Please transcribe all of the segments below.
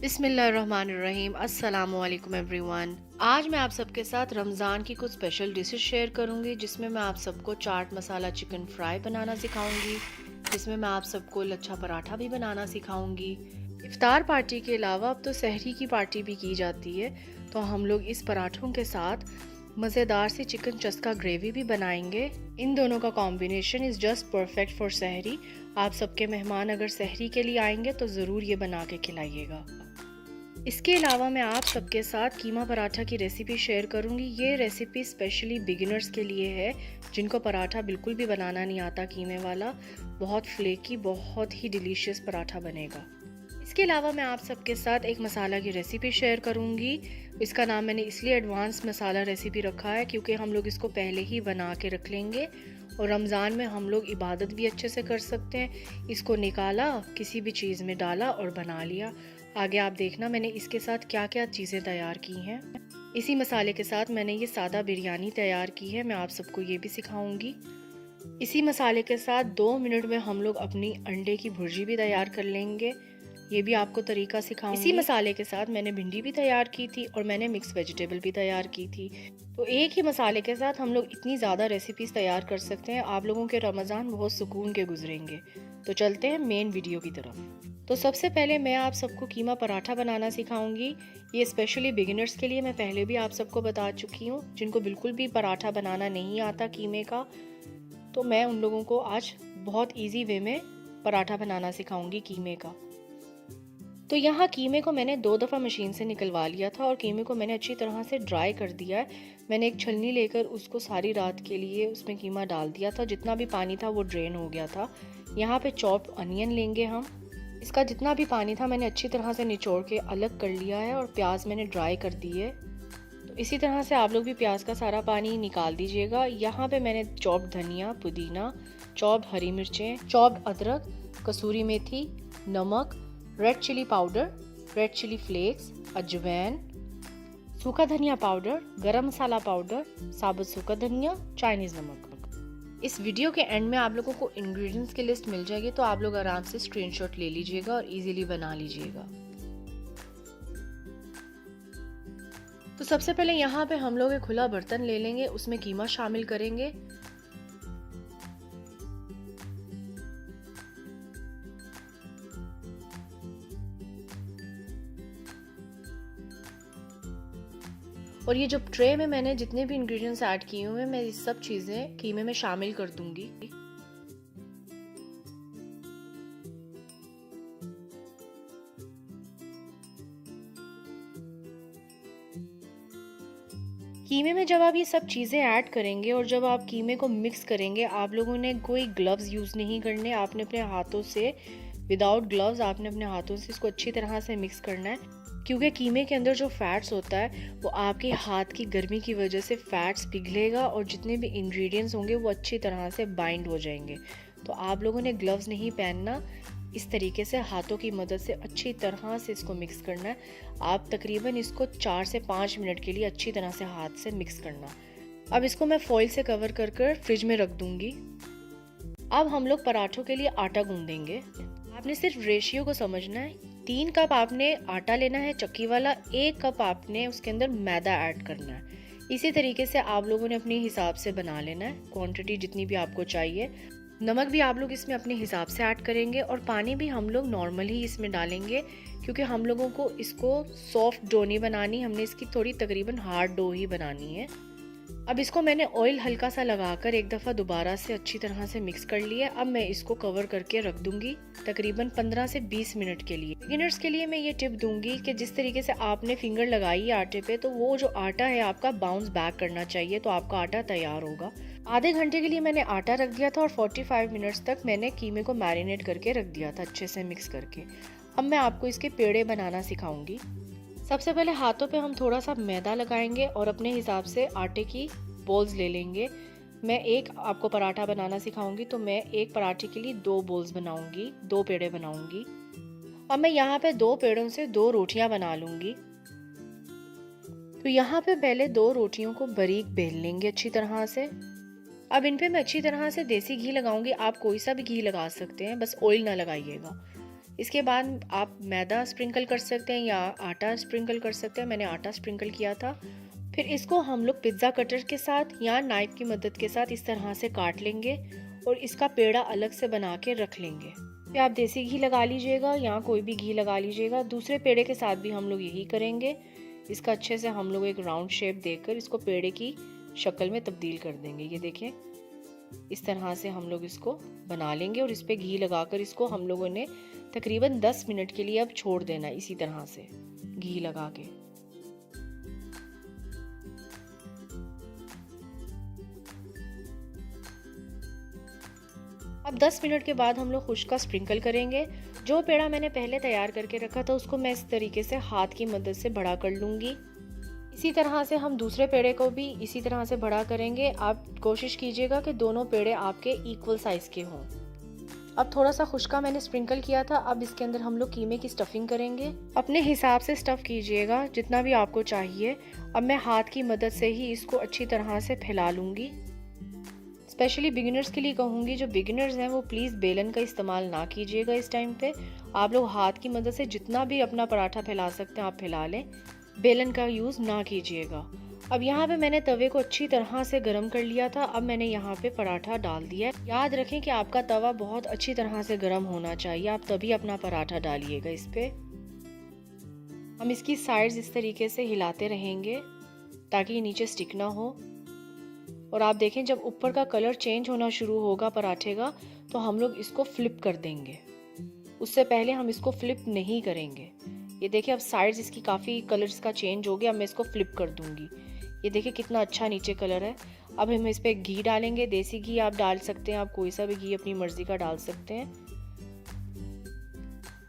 बिस्मिल्लाहिर्रहमानिर्रहीम। अस्सलामुअलैकुम एवरीवन। आज मैं आप सबके साथ रमज़ान की कुछ स्पेशल डिशेस शेयर करूंगी, जिसमें मैं आप सबको चाट मसाला चिकन फ्राई बनाना सिखाऊंगी, जिसमें मैं आप सबको लच्छा पराठा भी बनाना सिखाऊंगी। इफ्तार पार्टी के अलावा अब तो सहरी की पार्टी भी की जाती है, तो हम लोग इस पराठों के साथ मज़ेदार सी चिकन चस्का ग्रेवी भी बनाएंगे। इन दोनों का combination is just perfect for सहरी। आप सबके मेहमान अगर सहरी के लिए आएंगे तो ज़रूर ये बना के खिलाइएगा। इसके अलावा मैं आप सबके साथ कीमा पराठा की रेसिपी शेयर करूंगी। ये रेसिपी स्पेशली बिगिनर्स के लिए है, जिनको पराठा बिल्कुल भी बनाना नहीं आता कीमे वाला। बहुत फ्लेकी, बहुत ही डिलीशियस पराठा बनेगा। इसके अलावा मैं आप सबके साथ एक मसाला की रेसिपी शेयर करूंगी। इसका नाम मैंने इसलिए एडवांस मसाला रेसिपी रखा है क्योंकि हम लोग इसको पहले ही बना के रख लेंगे और रमज़ान में हम लोग इबादत भी अच्छे से कर सकते हैं। इसको निकाला, किसी भी चीज़ में डाला और बना लिया। आगे आप देखना मैंने इसके साथ क्या क्या चीज़ें तैयार की हैं। इसी मसाले के साथ मैंने ये सादा बिरयानी तैयार की है, मैं आप सबको ये भी सिखाऊंगी। इसी मसाले के साथ 2 मिनट में हम लोग अपनी अंडे की भुर्जी भी तैयार कर लेंगे, ये भी आपको तरीका सिखाऊंगी। इसी मसाले के साथ मैंने भिंडी भी तैयार की थी और मैंने मिक्स वेजिटेबल भी तैयार की थी। तो एक ही मसाले के साथ हम लोग इतनी ज़्यादा रेसिपीज़ तैयार कर सकते हैं। आप लोगों के रमज़ान बहुत सुकून के गुजरेंगे। तो चलते हैं मेन वीडियो की तरफ। तो सबसे पहले मैं आप सबको कीमा पराठा बनाना सिखाऊंगी। ये स्पेशली बिगिनर्स के लिए, मैं पहले भी आप सबको बता चुकी हूँ। जिनको बिल्कुल भी पराठा बनाना नहीं आता कीमे का, तो मैं उन लोगों को आज बहुत इजी वे में पराठा बनाना सिखाऊंगी कीमे का। तो यहाँ कीमे को मैंने 2 दफ़ा मशीन से निकलवा लिया था और कीमे को मैंने अच्छी तरह से ड्राई कर दिया है। मैंने एक छलनी लेकर उसको सारी रात के लिए उसमें कीमा डाल दिया था। जितना भी पानी था वो ड्रेन हो गया था। यहाँ पे चॉप्ड अनियन लेंगे हम। इसका जितना भी पानी था मैंने अच्छी तरह से निचोड़ के अलग कर लिया है और प्याज मैंने ड्राई कर दी है। तो इसी तरह से आप लोग भी प्याज का सारा पानी निकाल दीजिएगा। यहाँ पे मैंने चॉप्ड धनिया, पुदीना, चॉप्ड हरी मिर्चें, चॉप्ड अदरक, कसूरी मेथी, नमक, red chilli powder, red chilli flakes, अजवाइन, सूखा धनिया पाउडर, गरम मसाला पाउडर, साबुत सूखा धनिया, चाइनीज़ नमक। इस वीडियो के एंड में आप लोगों को इंग्रेडिएंट्स की लिस्ट मिल जाएगी, तो आप लोग आराम से स्क्रीनशॉट ले लीजिएगा और इजीली बना लीजिएगा। तो सबसे पहले यहाँ पे हम लोग एक खुला बर्तन ले लेंगे, उसमें कीमा शामिल करेंगे। और ये जो ट्रे में मैंने जितने भी इंग्रेडिएंट्स ऐड किए हुए हैं, मैं ये सब चीज़ें कीमे में शामिल कर दूंगी। कीमे में जब आप ये सब चीज़ें ऐड करेंगे और जब आप कीमे को मिक्स करेंगे, आप लोगों ने कोई ग्लव्स यूज़ नहीं करने। आपने अपने हाथों से, विदाउट ग्लव्स आपने अपने हाथों से इसको अच्छी तरह से मिक्स करना है, क्योंकि कीमे के अंदर जो फैट्स होता है वो आपके हाथ की गर्मी की वजह से फैट्स पिघलेगा और जितने भी इंग्रेडिएंट्स होंगे वो अच्छी तरह से बाइंड हो जाएंगे। तो आप लोगों ने ग्लव्स नहीं पहनना, इस तरीके से हाथों की मदद से अच्छी तरह से इसको मिक्स करना है। आप तकरीबन इसको 4 से 5 मिनट के लिए अच्छी तरह से हाथ से मिक्स करना। अब इसको मैं फॉइल से कवर कर कर फ्रिज में रख दूंगी। अब हम लोग पराठों के लिए आटा गूंदेंगे। आपने सिर्फ रेशियो को समझना है। 3 कप आपने आटा लेना है चक्की वाला, 1 कप आपने उसके अंदर मैदा ऐड करना है। इसी तरीके से आप लोगों ने अपने हिसाब से बना लेना है, क्वांटिटी जितनी भी आपको चाहिए। नमक भी आप लोग इसमें अपने हिसाब से ऐड करेंगे और पानी भी हम लोग नॉर्मल ही इसमें डालेंगे, क्योंकि हम लोगों को इसको सॉफ्ट डो नहीं बनानी, हमने इसकी थोड़ी तकरीबन हार्ड डो ही बनानी है। अब इसको मैंने ऑयल हल्का सा लगाकर एक दफ़ा दोबारा से अच्छी तरह से मिक्स कर लिया। अब मैं इसको कवर करके रख दूंगी तकरीबन 15 से 20 मिनट के लिए। बिगिनर्स के लिए मैं ये टिप दूंगी कि जिस तरीके से आपने फिंगर लगाई है आटे पे, तो वो जो आटा है आपका बाउंस बैक करना चाहिए, तो आपका आटा तैयार होगा। आधे घंटे के लिए मैंने आटा रख दिया था और 45 मिनट्स तक मैंने कीमे को मैरिनेट करके रख दिया था अच्छे से मिक्स करके। अब मैं आपको इसके पेड़े बनाना सिखाऊंगी। सबसे पहले हाथों पे हम थोड़ा सा मैदा लगाएंगे और अपने हिसाब से आटे की बॉल्स ले लेंगे। मैं एक आपको पराठा बनाना सिखाऊंगी, तो मैं एक पराठे के लिए 2 बॉल्स बनाऊंगी, 2 पेड़े बनाऊंगी। अब मैं यहाँ पे 2 पेड़ों से 2 रोटियां बना लूंगी। तो यहाँ पे पहले 2 रोटियों को बारीक बेल लेंगे अच्छी तरह से। अब इन पे मैं अच्छी तरह से देसी घी लगाऊंगी। आप कोई सा भी घी लगा सकते हैं, बस ऑयल ना लगाइएगा। इसके बाद आप मैदा स्प्रिंकल कर सकते हैं या आटा स्प्रिंकल कर सकते हैं, मैंने आटा स्प्रिंकल किया था। फिर इसको हम लोग पिज़्ज़ा कटर के साथ या नाइफ की मदद के साथ इस तरह से काट लेंगे और इसका पेड़ा अलग से बना के रख लेंगे। फिर आप देसी घी लगा लीजिएगा या कोई भी घी लगा लीजिएगा। दूसरे पेड़े के साथ भी हम लोग यही करेंगे। इसका अच्छे से हम लोग एक राउंड शेप देकर इसको पेड़े की शक्ल में तब्दील कर देंगे। ये देखें, इस तरह से हम लोग इसको बना लेंगे और इस पे घी लगाकर इसको हम लोगों ने तकरीबन 10 मिनट के लिए अब छोड़ देना है, इसी तरह से घी लगा के। अब 10 मिनट के बाद हम लोग खुश्का स्प्रिंकल करेंगे। जो पेड़ा मैंने पहले तैयार करके रखा था उसको मैं इस तरीके से हाथ की मदद से बड़ा कर लूँगी। इसी तरह से हम दूसरे पेड़े को भी इसी तरह से बड़ा करेंगे। आप कोशिश कीजिएगा कि दोनों पेड़े आपके इक्वल साइज़ के हों। अब थोड़ा सा खुश्का मैंने स्प्रिंकल किया था। अब इसके अंदर हम लोग कीमे की स्टफिंग करेंगे। अपने हिसाब से स्टफ़ कीजिएगा जितना भी आपको चाहिए। अब मैं हाथ की मदद से ही इसको अच्छी तरह से फैला लूँगी। स्पेशली बिगिनर्स के लिए कहूँगी, जो बिगिनर्स हैं वो प्लीज़ बेलन का इस्तेमाल ना कीजिएगा इस टाइम पे। आप लोग हाथ की मदद से जितना भी अपना पराठा फैला सकते हैं आप फैला लें, बेलन का यूज़ ना कीजिएगा। अब यहाँ पे मैंने तवे को अच्छी तरह से गर्म कर लिया था। अब मैंने यहाँ पे पराठा डाल दिया है। याद रखें कि आपका तवा बहुत अच्छी तरह से गर्म होना चाहिए, आप तभी अपना पराठा डालिएगा इस पे। हम इसकी साइड्स इस तरीके से हिलाते रहेंगे ताकि ये नीचे स्टिक ना हो। और आप देखें जब ऊपर का कलर चेंज होना शुरू होगा पराठे का तो हम लोग इसको फ्लिप कर देंगे। उससे पहले हम इसको फ्लिप नहीं करेंगे। ये देखिए अब साइड्स इसकी काफ़ी कलर्स का चेंज हो गया। अब मैं इसको फ्लिप कर दूंगी। ये देखिए कितना अच्छा नीचे कलर है। अब हम इस पर घी डालेंगे। देसी घी आप डाल सकते हैं, आप कोई सा भी घी अपनी मर्जी का डाल सकते हैं।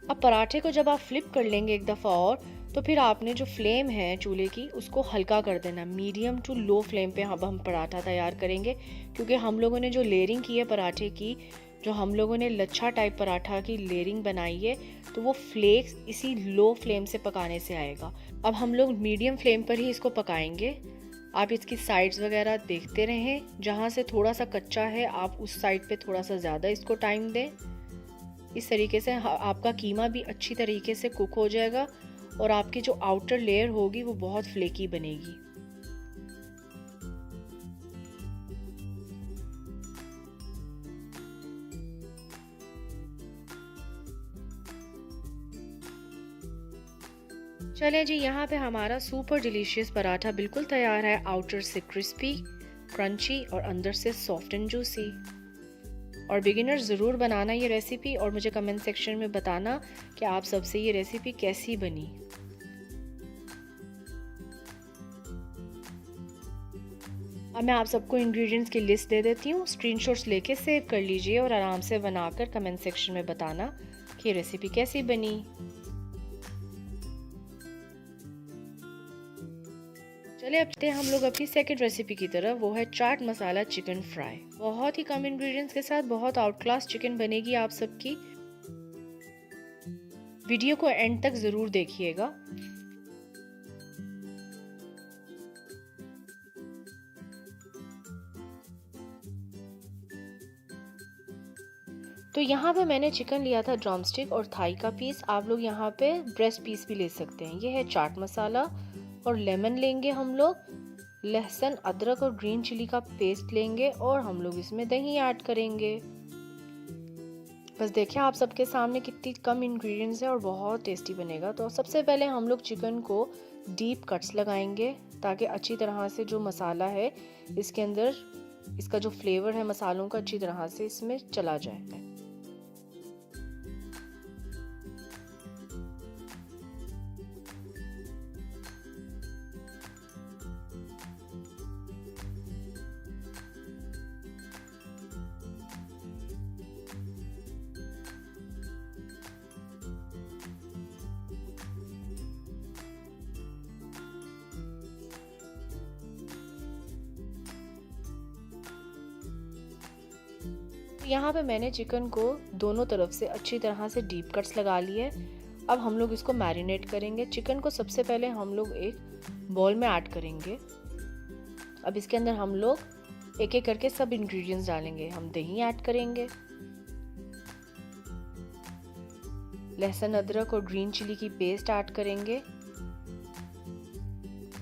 अब पराठे को जब आप फ्लिप कर लेंगे एक दफ़ा और, तो फिर आपने जो फ्लेम है चूल्हे की उसको हल्का कर देना। मीडियम टू लो फ्लेम पे अब हम पराठा तैयार करेंगे, क्योंकि हम लोगों ने जो लेयरिंग की है पराठे की, जो हम लोगों ने लच्छा टाइप पराठा की लेयरिंग बनाई है, तो वो फ्लेक्स इसी लो फ्लेम से पकाने से आएगा। अब हम लोग मीडियम फ्लेम पर ही इसको पकाएंगे। आप इसकी साइड्स वगैरह देखते रहें। जहाँ से थोड़ा सा कच्चा है आप उस साइड पे थोड़ा सा ज़्यादा इसको टाइम दें। इस तरीके से आपका कीमा भी अच्छी तरीके से कुक हो जाएगा और आपकी जो आउटर लेयर होगी वो बहुत फ्लेकी बनेगी। चलें जी, यहाँ पे हमारा सुपर डिलीशियस पराठा बिल्कुल तैयार है। आउटर से क्रिस्पी, क्रंची और अंदर से सॉफ्ट एंड जूसी। और बिगिनर्स ज़रूर बनाना ये रेसिपी और मुझे कमेंट सेक्शन में बताना कि आप सबसे ये रेसिपी कैसी बनी। अब मैं आप सबको इंग्रेडिएंट्स की लिस्ट दे देती हूँ। स्क्रीनशॉट्स लेके सेव कर लीजिए और आराम से बनाकर कमेंट सेक्शन में बताना कि ये रेसिपी कैसी बनी। चले अब चलते हैं हम लोग अपनी सेकंड रेसिपी की तरफ। वो है चाट मसाला चिकन फ्राई। बहुत ही कम इंग्रेडिएंट्स के साथ बहुत आउट क्लास चिकन बनेगी आप सबकी। वीडियो को एंड तक ज़रूर देखिएगा। तो यहाँ पे मैंने चिकन लिया था ड्रमस्टिक और थाई का पीस। आप लोग यहाँ पे ब्रेस्ट पीस भी ले सकते हैं। ये है चाट मसाला और लेमन लेंगे हम लोग, लहसुन, अदरक और ग्रीन चिली का पेस्ट लेंगे और हम लोग इसमें दही ऐड करेंगे। बस देखिए आप सबके सामने कितनी कम इंग्रेडिएंट्स है और बहुत टेस्टी बनेगा। तो सबसे पहले हम लोग चिकन को डीप कट्स लगाएंगे ताकि अच्छी तरह से जो मसाला है इसके अंदर, इसका जो फ्लेवर है मसालों का अच्छी तरह से इसमें चला जाए। यहाँ पे मैंने चिकन को दोनों तरफ से अच्छी तरह से डीप कट्स लगा लिए। अब हम लोग इसको मैरिनेट करेंगे। चिकन को सबसे पहले हम लोग एक बॉल में ऐड करेंगे। अब इसके अंदर हम लोग एक एक करके सब इंग्रेडिएंट्स डालेंगे। हम दही ऐड करेंगे, लहसुन अदरक और ग्रीन चिली की पेस्ट ऐड करेंगे,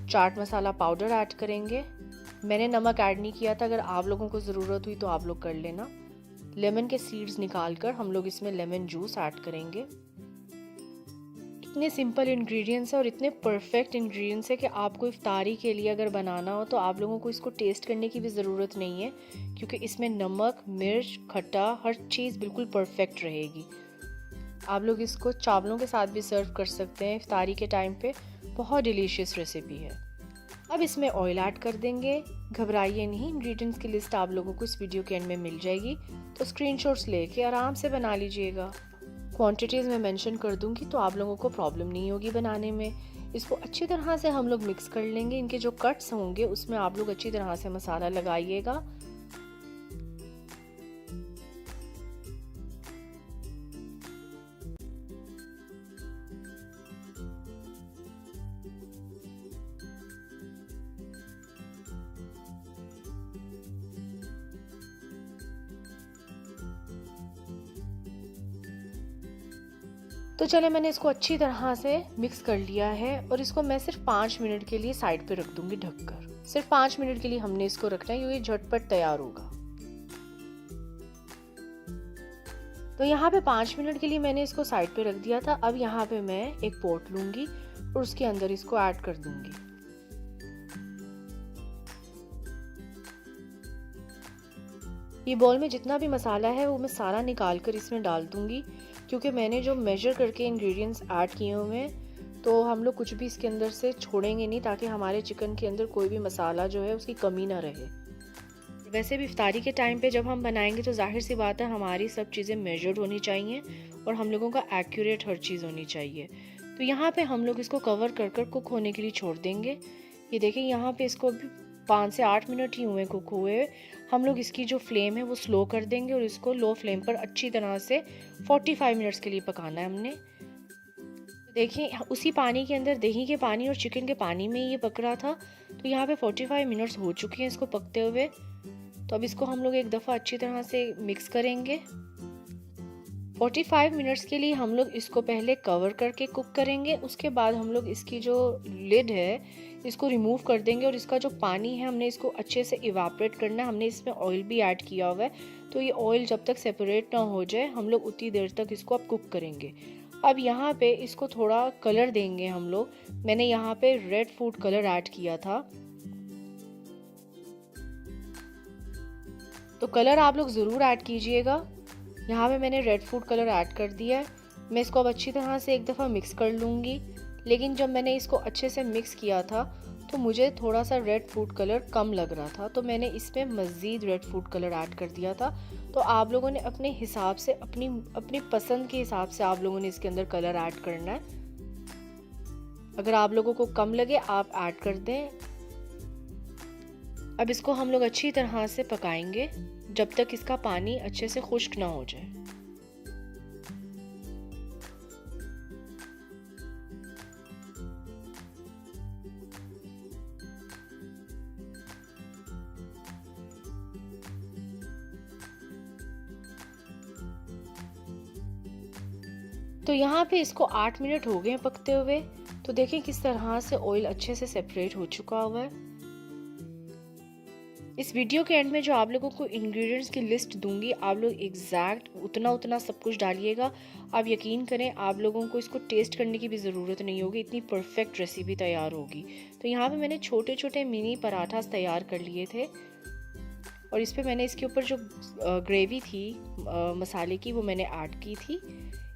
चाट मसाला पाउडर ऐड करेंगे। मैंने नमक ऐड नहीं किया था, अगर आप लोगों को ज़रूरत हुई तो आप लोग कर लेना। लेमन के सीड्स निकालकर हम लोग इसमें लेमन जूस ऐड करेंगे। इतने सिंपल इंग्रेडिएंट्स हैं और इतने परफेक्ट इंग्रेडिएंट्स है कि आपको इफ्तारी के लिए अगर बनाना हो तो आप लोगों को इसको टेस्ट करने की भी ज़रूरत नहीं है, क्योंकि इसमें नमक, मिर्च, खट्टा हर चीज़ बिल्कुल परफेक्ट रहेगी। आप लोग इसको चावलों के साथ भी सर्व कर सकते हैं इफ्तारी के टाइम पे। बहुत डिलीशियस रेसिपी है। अब इसमें ऑयल ऐड कर देंगे। घबराइए नहीं, इंग्रेडिएंट्स की लिस्ट आप लोगों को इस वीडियो के एंड में मिल जाएगी, तो स्क्रीनशॉट्स लेके आराम से बना लीजिएगा। क्वांटिटीज़ मैं मेंशन कर दूंगी तो आप लोगों को प्रॉब्लम नहीं होगी बनाने में। इसको अच्छी तरह से हम लोग मिक्स कर लेंगे। इनके जो कट्स होंगे उसमें आप लोग अच्छी तरह से मसाला लगाइएगा। तो चले, मैंने इसको अच्छी तरह से मिक्स कर लिया है और इसको मैं सिर्फ 5 मिनट के लिए साइड पे रख दूंगी ढककर। सिर्फ 5 मिनट के लिए हमने इसको रखना है, ये झटपट तैयार होगा। तो यहाँ पे 5 मिनट के लिए मैंने इसको साइड पे रख दिया था। अब यहाँ पे मैं एक पॉट लूंगी और उसके अंदर इसको ऐड कर दूंगी। ये बॉल में जितना भी मसाला है वो मैं सारा निकाल कर इसमें डाल दूंगी, क्योंकि मैंने जो मेजर करके इंग्रेडिएंट्स ऐड किए हुए हैं तो हम लोग कुछ भी इसके अंदर से छोड़ेंगे नहीं, ताकि हमारे चिकन के अंदर कोई भी मसाला जो है उसकी कमी ना रहे। वैसे भी इफ्तारी के टाइम पे जब हम बनाएंगे तो जाहिर सी बात है हमारी सब चीज़ें मेजर्ड होनी चाहिए और हम लोगों का एक्यूरेट हर चीज़ होनी चाहिए। तो यहाँ पे हम लोग इसको कवर कर कर कुक होने के लिए छोड़ देंगे। ये देखें, यहाँ पे इसको अभी 5 से 8 मिनट ही हुए कुक हुए। हम लोग इसकी जो फ्लेम है वो स्लो कर देंगे और इसको लो फ्लेम पर अच्छी तरह से 45 मिनट्स के लिए पकाना है हमने। देखिए, उसी पानी के अंदर, दही के पानी और चिकन के पानी में ये पक रहा था। तो यहाँ पे 45 मिनट्स हो चुके हैं इसको पकते हुए। तो अब इसको हम लोग एक दफ़ा अच्छी तरह से मिक्स करेंगे। 45 मिनट्स के लिए हम लोग इसको पहले कवर करके कुक करेंगे। उसके बाद हम लोग इसकी जो लिड है इसको रिमूव कर देंगे और इसका जो पानी है हमने इसको अच्छे से इवापोरेट करना है। हमने इसमें ऑयल भी ऐड किया हुआ है, तो ये ऑयल जब तक सेपरेट ना हो जाए हम लोग उतनी देर तक इसको अब कुक करेंगे। अब यहाँ पे इसको थोड़ा कलर देंगे हम लोग। मैंने यहाँ पे रेड फूड कलर ऐड किया था, तो कलर आप लोग ज़रूर ऐड कीजिएगा। यहाँ पे मैंने रेड फूड कलर ऐड कर दिया है। मैं इसको अब अच्छी तरह से एक दफ़ा मिक्स कर लूँगी। लेकिन जब मैंने इसको अच्छे से मिक्स किया था तो मुझे थोड़ा सा रेड फूड कलर कम लग रहा था, तो मैंने इसमें मज़ीद रेड फूड कलर ऐड कर दिया था। तो आप लोगों ने अपने हिसाब से, अपनी पसंद के हिसाब से आप लोगों ने इसके अंदर कलर ऐड करना है। अगर आप लोगों को कम लगे आप ऐड कर दें। अब इसको हम लोग अच्छी तरह से पकाएंगे जब तक इसका पानी अच्छे से खुश्क ना हो जाए। तो यहाँ पे इसको 8 मिनट हो गए हैं पकते हुए। तो देखें किस तरह से ऑयल अच्छे से सेपरेट हो चुका हुआ है। इस वीडियो के एंड में जो आप लोगों को इंग्रेडिएंट्स की लिस्ट दूंगी, आप लोग एग्जैक्ट उतना सब कुछ डालिएगा। आप यकीन करें, आप लोगों को इसको टेस्ट करने की भी ज़रूरत नहीं होगी, इतनी परफेक्ट रेसिपी तैयार होगी। तो यहाँ पे मैंने छोटे छोटे मिनी पराठास तैयार कर लिए थे और इस पर मैंने इसके ऊपर जो ग्रेवी थी मसाले की वो मैंने ऐड की थी।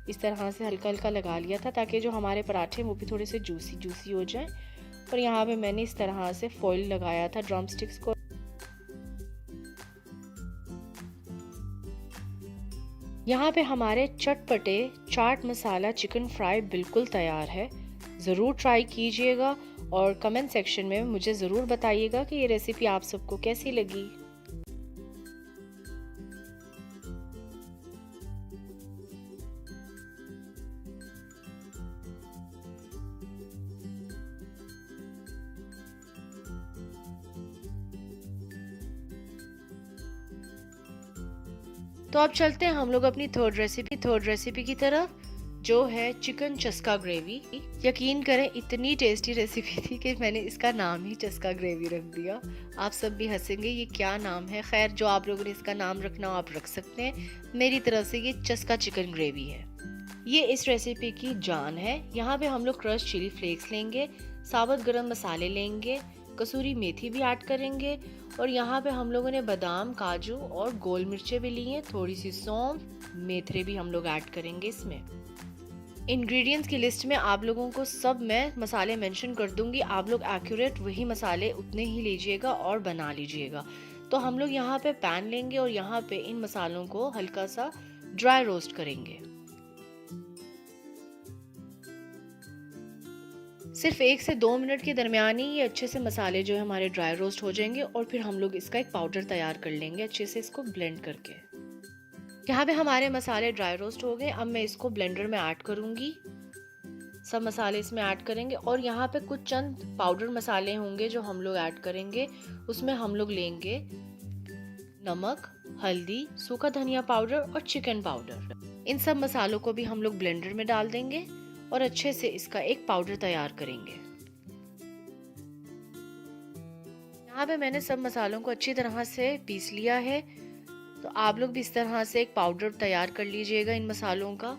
इस तरह से हल्का हल्का लगा लिया था ताकि जो हमारे पराठे वो भी थोड़े से जूसी हो जाएं। और यहाँ पे मैंने इस तरह से फॉइल लगाया था ड्रम स्टिक्स को। यहाँ पे हमारे चटपटे चाट मसाला चिकन फ्राई बिल्कुल तैयार है। ज़रूर ट्राई कीजिएगा और कमेंट सेक्शन में मुझे ज़रूर बताइएगा कि ये रेसिपी आप सबको कैसी लगी। तो अब चलते हैं हम लोग अपनी थर्ड रेसिपी की तरफ। जो है चिकन चस्का ग्रेवी। यकीन करें इतनी टेस्टी रेसिपी थी कि मैंने इसका नाम ही चस्का ग्रेवी रख दिया। आप सब भी हंसेंगे ये क्या नाम है। खैर, जो आप लोगों ने इसका नाम रखना हो आप रख सकते हैं। मेरी तरफ से ये चस्का चिकन ग्रेवी है। ये इस रेसिपी की जान है। यहाँ पे हम लोग क्रश चिली फ्लेक्स लेंगे, साबुत गरम मसाले लेंगे, कसूरी मेथी भी ऐड करेंगे और यहाँ पे हम लोगों ने बादाम, काजू और गोल मिर्चें भी ली हैं, थोड़ी सी सौंफ, मेथरे भी हम लोग ऐड करेंगे इसमें। इंग्रेडिएंट्स की लिस्ट में आप लोगों को सब मैं मसाले मेंशन कर दूंगी। आप लोग एक्यूरेट वही मसाले उतने ही लीजिएगा और बना लीजिएगा। तो हम लोग यहाँ पे पैन लेंगे और यहाँ पे इन मसालों को हल्का सा ड्राई रोस्ट करेंगे। सिर्फ 1 से 2 मिनट के दरमियान ही ये अच्छे से मसाले जो है हमारे ड्राई रोस्ट हो जाएंगे और फिर हम लोग इसका एक पाउडर तैयार कर लेंगे अच्छे से इसको ब्लेंड करके। यहाँ पे हमारे मसाले ड्राई रोस्ट हो गए। अब मैं इसको ब्लेंडर में ऐड करूँगी। सब मसाले इसमें ऐड करेंगे और यहाँ पे कुछ चंद पाउडर मसाले होंगे जो हम लोग ऐड करेंगे। उसमें हम लोग लेंगे नमक, हल्दी, सूखा धनिया पाउडर और चिकन पाउडर। इन सब मसालों को भी हम लोग ब्लेंडर में डाल देंगे और अच्छे से इसका एक पाउडर तैयार करेंगे। यहाँ पे मैंने सब मसालों को अच्छी तरह से पीस लिया है। तो आप लोग भी इस तरह से एक पाउडर तैयार कर लीजिएगा इन मसालों का।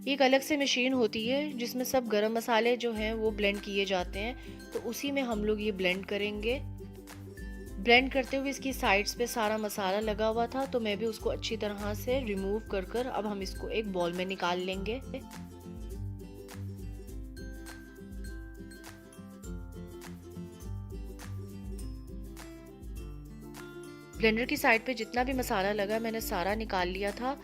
एक अलग से मशीन होती है जिसमें सब गरम मसाले जो हैं वो ब्लेंड किए जाते हैं। तो उसी में हम लोग ये ब्लेंड करेंगे। ब्लेंड करते हुए इसकी साइड्स पे सारा मसाला लगा हुआ था तो मैं भी उसको अच्छी तरह से रिमूव कर अब हम इसको एक बॉल में निकाल लेंगे। ब्लेंडर की साइड पे जितना भी मसाला लगा मैंने सारा निकाल लिया था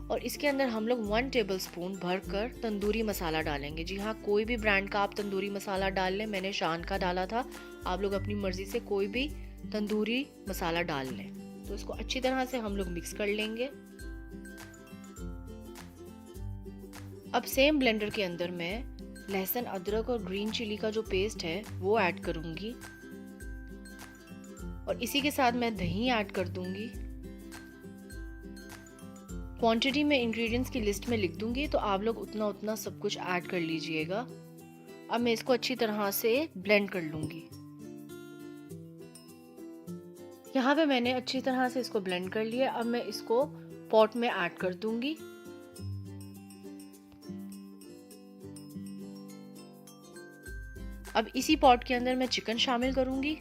और इसके अंदर हम लोग 1 टेबलस्पून भरकर तंदूरी मसाला डालेंगे। जी हाँ, कोई भी ब्रांड का आप तंदूरी मसाला डाल लें। मैंने शान का डाला था। आप लोग अपनी मर्जी से कोई भी तंदूरी मसाला डाल लें। तो इसको अच्छी तरह से हम लोग मिक्स कर लेंगे। अब सेम ब्लेंडर के अंदर मैं लहसुन, अदरक और ग्रीन चिली का जो पेस्ट है वो ऐड करूंगी और इसी के साथ मैं दही ऐड कर दूंगी। क्वांटिटी में इंग्रेडिएंट्स की लिस्ट में लिख दूंगी तो आप लोग उतना उतना सब कुछ ऐड कर लीजिएगा। अब मैं इसको अच्छी तरह से ब्लेंड कर लूंगी। यहाँ पे मैंने अच्छी तरह से इसको ब्लेंड कर लिया। अब मैं इसको पॉट में ऐड कर दूंगी। अब इसी पॉट के अंदर मैं चिकन शामिल करूंगी।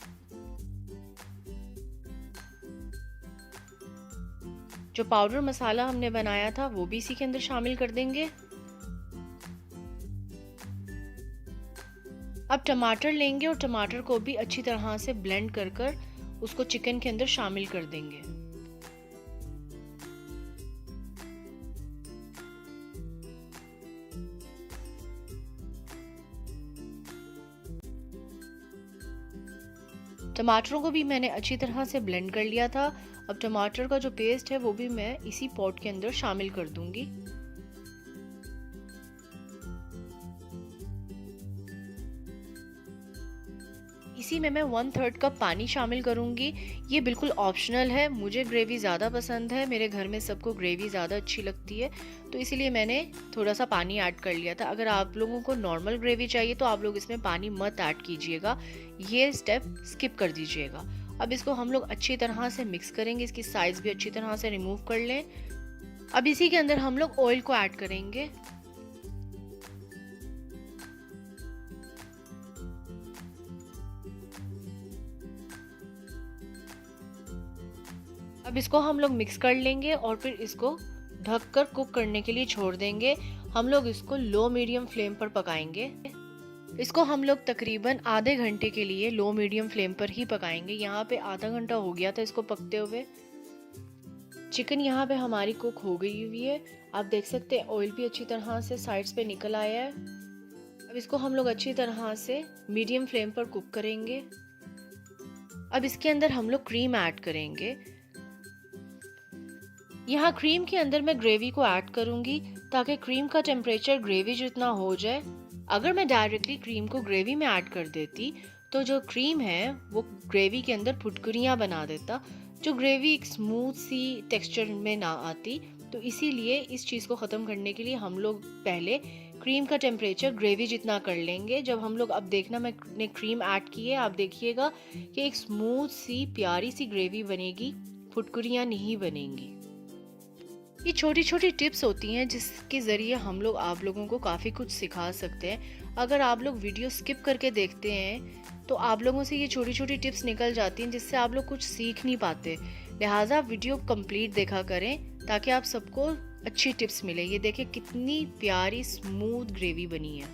जो पाउडर मसाला हमने बनाया था वो भी इसी के अंदर शामिल कर देंगे। अब टमाटर लेंगे और टमाटर को भी अच्छी तरह से ब्लेंड कर उसको चिकन के अंदर शामिल कर देंगे। टमाटरों को भी मैंने अच्छी तरह से ब्लेंड कर लिया था। अब टमाटर का जो पेस्ट है वो भी मैं इसी पॉट के अंदर शामिल कर दूंगी। इसी में मैं 1/3 कप पानी शामिल करूंगी। ये बिल्कुल ऑप्शनल है। मुझे ग्रेवी ज़्यादा पसंद है। मेरे घर में सबको ग्रेवी ज़्यादा अच्छी लगती है तो इसीलिए मैंने थोड़ा सा पानी ऐड कर लिया था। अगर आप लोगों को नॉर्मल ग्रेवी चाहिए तो आप लोग इसमें पानी मत ऐड कीजिएगा, ये स्टेप स्किप कर दीजिएगा। अब इसको हम लोग अच्छी तरह से मिक्स करेंगे। इसकी साइज भी अच्छी तरह से रिमूव कर लें। अब इसी के अंदर हम लोग ऑयल को ऐड करेंगे। अब इसको हम लोग मिक्स कर लेंगे और फिर इसको ढककर कुक करने के लिए छोड़ देंगे। हम लोग इसको लो मीडियम फ्लेम पर पकाएंगे। इसको हम लोग तकरीबन आधे घंटे के लिए लो मीडियम फ्लेम पर ही पकाएंगे। यहाँ पे आधा घंटा हो गया था इसको पकते हुए। चिकन यहाँ पे हमारी कुक हो गई हुई है। आप देख सकते हैं ऑयल भी अच्छी तरह से साइड्स पे निकल आया है। अब इसको हम लोग अच्छी तरह से मीडियम फ्लेम पर कुक करेंगे। अब इसके अंदर हम लोग क्रीम ऐड करेंगे। यहाँ क्रीम के अंदर मैं ग्रेवी को ऐड करूंगी ताकि क्रीम का टेम्परेचर ग्रेवी जितना हो जाए। अगर मैं डायरेक्टली क्रीम को ग्रेवी में ऐड कर देती तो जो क्रीम है वो ग्रेवी के अंदर फुटकुरियाँ बना देता, जो ग्रेवी एक स्मूथ सी टेक्सचर में ना आती। तो इसीलिए इस चीज़ को ख़त्म करने के लिए हम लोग पहले क्रीम का टेम्परेचर ग्रेवी जितना कर लेंगे। जब हम लोग, अब देखना मैंने क्रीम ऐड की है, आप देखिएगा कि एक स्मूथ सी प्यारी सी ग्रेवी बनेगी, फुटकुरियाँ नहीं बनेंगी। ये छोटी छोटी टिप्स होती हैं जिसके ज़रिए हम लोग आप लोगों को काफ़ी कुछ सिखा सकते हैं। अगर आप लोग वीडियो स्किप करके देखते हैं तो आप लोगों से ये छोटी छोटी टिप्स निकल जाती हैं जिससे आप लोग कुछ सीख नहीं पाते। लिहाजा वीडियो कंप्लीट देखा करें ताकि आप सबको अच्छी टिप्स मिले। ये देखिए कितनी प्यारी स्मूथ ग्रेवी बनी है,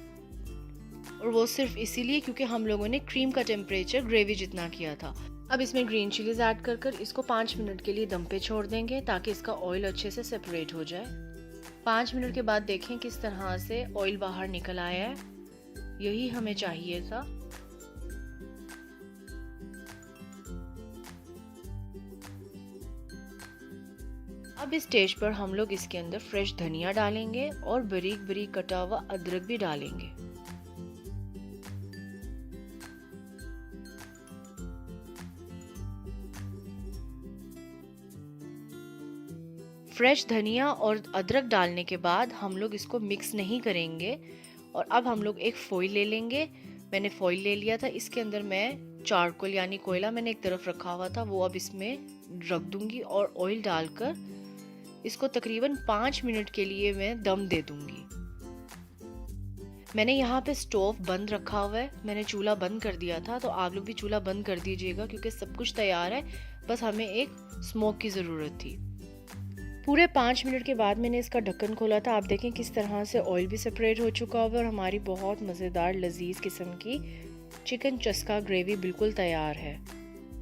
और वो सिर्फ इसीलिए क्योंकि हम लोगों ने क्रीम का टेम्परेचर ग्रेवी जितना किया था। अब इसमें ग्रीन चिलीज ऐड कर कर इसको 5 मिनट के लिए दम पे छोड़ देंगे ताकि इसका ऑयल अच्छे से सेपरेट हो जाए। 5 मिनट के बाद देखें किस तरह से ऑयल बाहर निकल आया है, यही हमें चाहिए था। अब इस स्टेज पर हम लोग इसके अंदर फ्रेश धनिया डालेंगे और बारीक बारीक कटा हुआ अदरक भी डालेंगे। फ्रेश धनिया और अदरक डालने के बाद हम लोग इसको मिक्स नहीं करेंगे, और अब हम लोग एक फॉइल ले लेंगे। मैंने फॉइल ले लिया था, इसके अंदर मैं चारकोल यानी कोयला मैंने एक तरफ रखा हुआ था, वो अब इसमें रख दूंगी और ऑयल डालकर इसको तकरीबन 5 मिनट के लिए मैं दम दे दूंगी। मैंने यहाँ पे स्टोव बंद रखा हुआ है, मैंने चूल्हा बंद कर दिया था, तो आप लोग भी चूल्हा बंद कर दीजिएगा क्योंकि सब कुछ तैयार है, बस हमें एक स्मोक की ज़रूरत थी। पूरे 5 मिनट के बाद मैंने इसका ढक्कन खोला था। आप देखें किस तरह से ऑयल भी सेपरेट हो चुका हुआ है और हमारी बहुत मज़ेदार लजीज किस्म की चिकन चस्का ग्रेवी बिल्कुल तैयार है।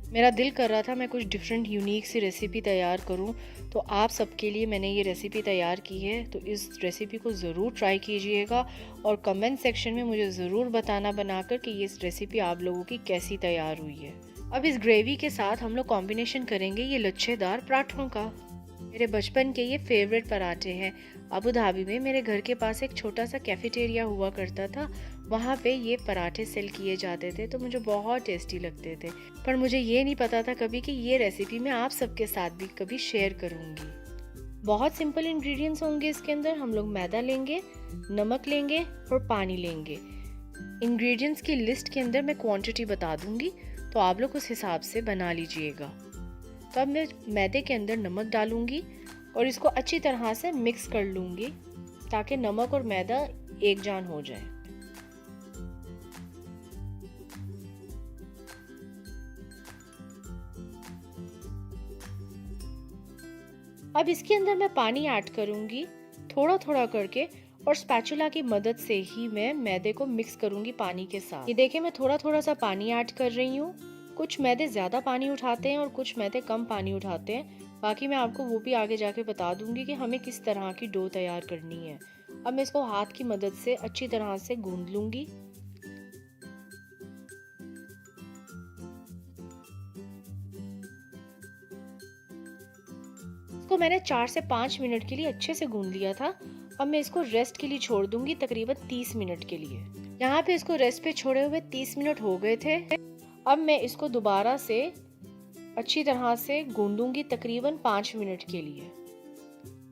मेरा दिल कर रहा था मैं कुछ डिफरेंट यूनिक सी रेसिपी तैयार करूं, तो आप सबके लिए मैंने ये रेसिपी तैयार की है। तो इस रेसिपी को ज़रूर ट्राई कीजिएगा और कमेंट सेक्शन में मुझे ज़रूर बताना बनाकर कि ये रेसिपी आप लोगों की कैसी तैयार हुई है। अब इस ग्रेवी के साथ हम लोग कॉम्बिनेशन करेंगे ये लच्छेदार पराठों का। मेरे बचपन के ये फेवरेट पराठे हैं। अबू धाबी में मेरे घर के पास एक छोटा सा कैफेटेरिया हुआ करता था, वहाँ पे ये पराठे सेल किए जाते थे, तो मुझे बहुत टेस्टी लगते थे। पर मुझे ये नहीं पता था कभी कि ये रेसिपी मैं आप सबके साथ भी कभी शेयर करूँगी। बहुत सिंपल इंग्रेडिएंट्स होंगे इसके अंदर। हम लोग मैदा लेंगे, नमक लेंगे और पानी लेंगे। इंग्रेडिएंट्स की लिस्ट के अंदर मैं क्वांटिटी बता दूंगी, तो आप लोग उस हिसाब से बना लीजिएगा। तो अब मैं मैदे के अंदर नमक डालूंगी और इसको अच्छी तरह से मिक्स कर लूंगी ताकि नमक और मैदा एक जान हो जाए। अब इसके अंदर मैं पानी ऐड करूंगी थोड़ा थोड़ा करके, और स्पैचुला की मदद से ही मैं मैदे को मिक्स करूंगी पानी के साथ। ये देखिए मैं थोड़ा थोड़ा सा पानी ऐड कर रही हूँ। कुछ मैदे ज़्यादा पानी उठाते हैं और कुछ मैदे कम पानी उठाते हैं। बाकी मैं आपको वो भी आगे जाके बता दूंगी कि हमें किस तरह की डो तैयार करनी है। अब मैं इसको हाथ की मदद से अच्छी तरह से गूंद लूंगी। इसको मैंने 4 से 5 मिनट के लिए अच्छे से गूंद लिया था। अब मैं इसको रेस्ट के लिए छोड़ दूंगी तकरीबन 30 मिनट के लिए। यहाँ पे इसको रेस्ट पे छोड़े हुए 30 मिनट हो गए थे। अब मैं इसको दोबारा से अच्छी तरह से गूंदूंगी तकरीबन 5 मिनट के लिए।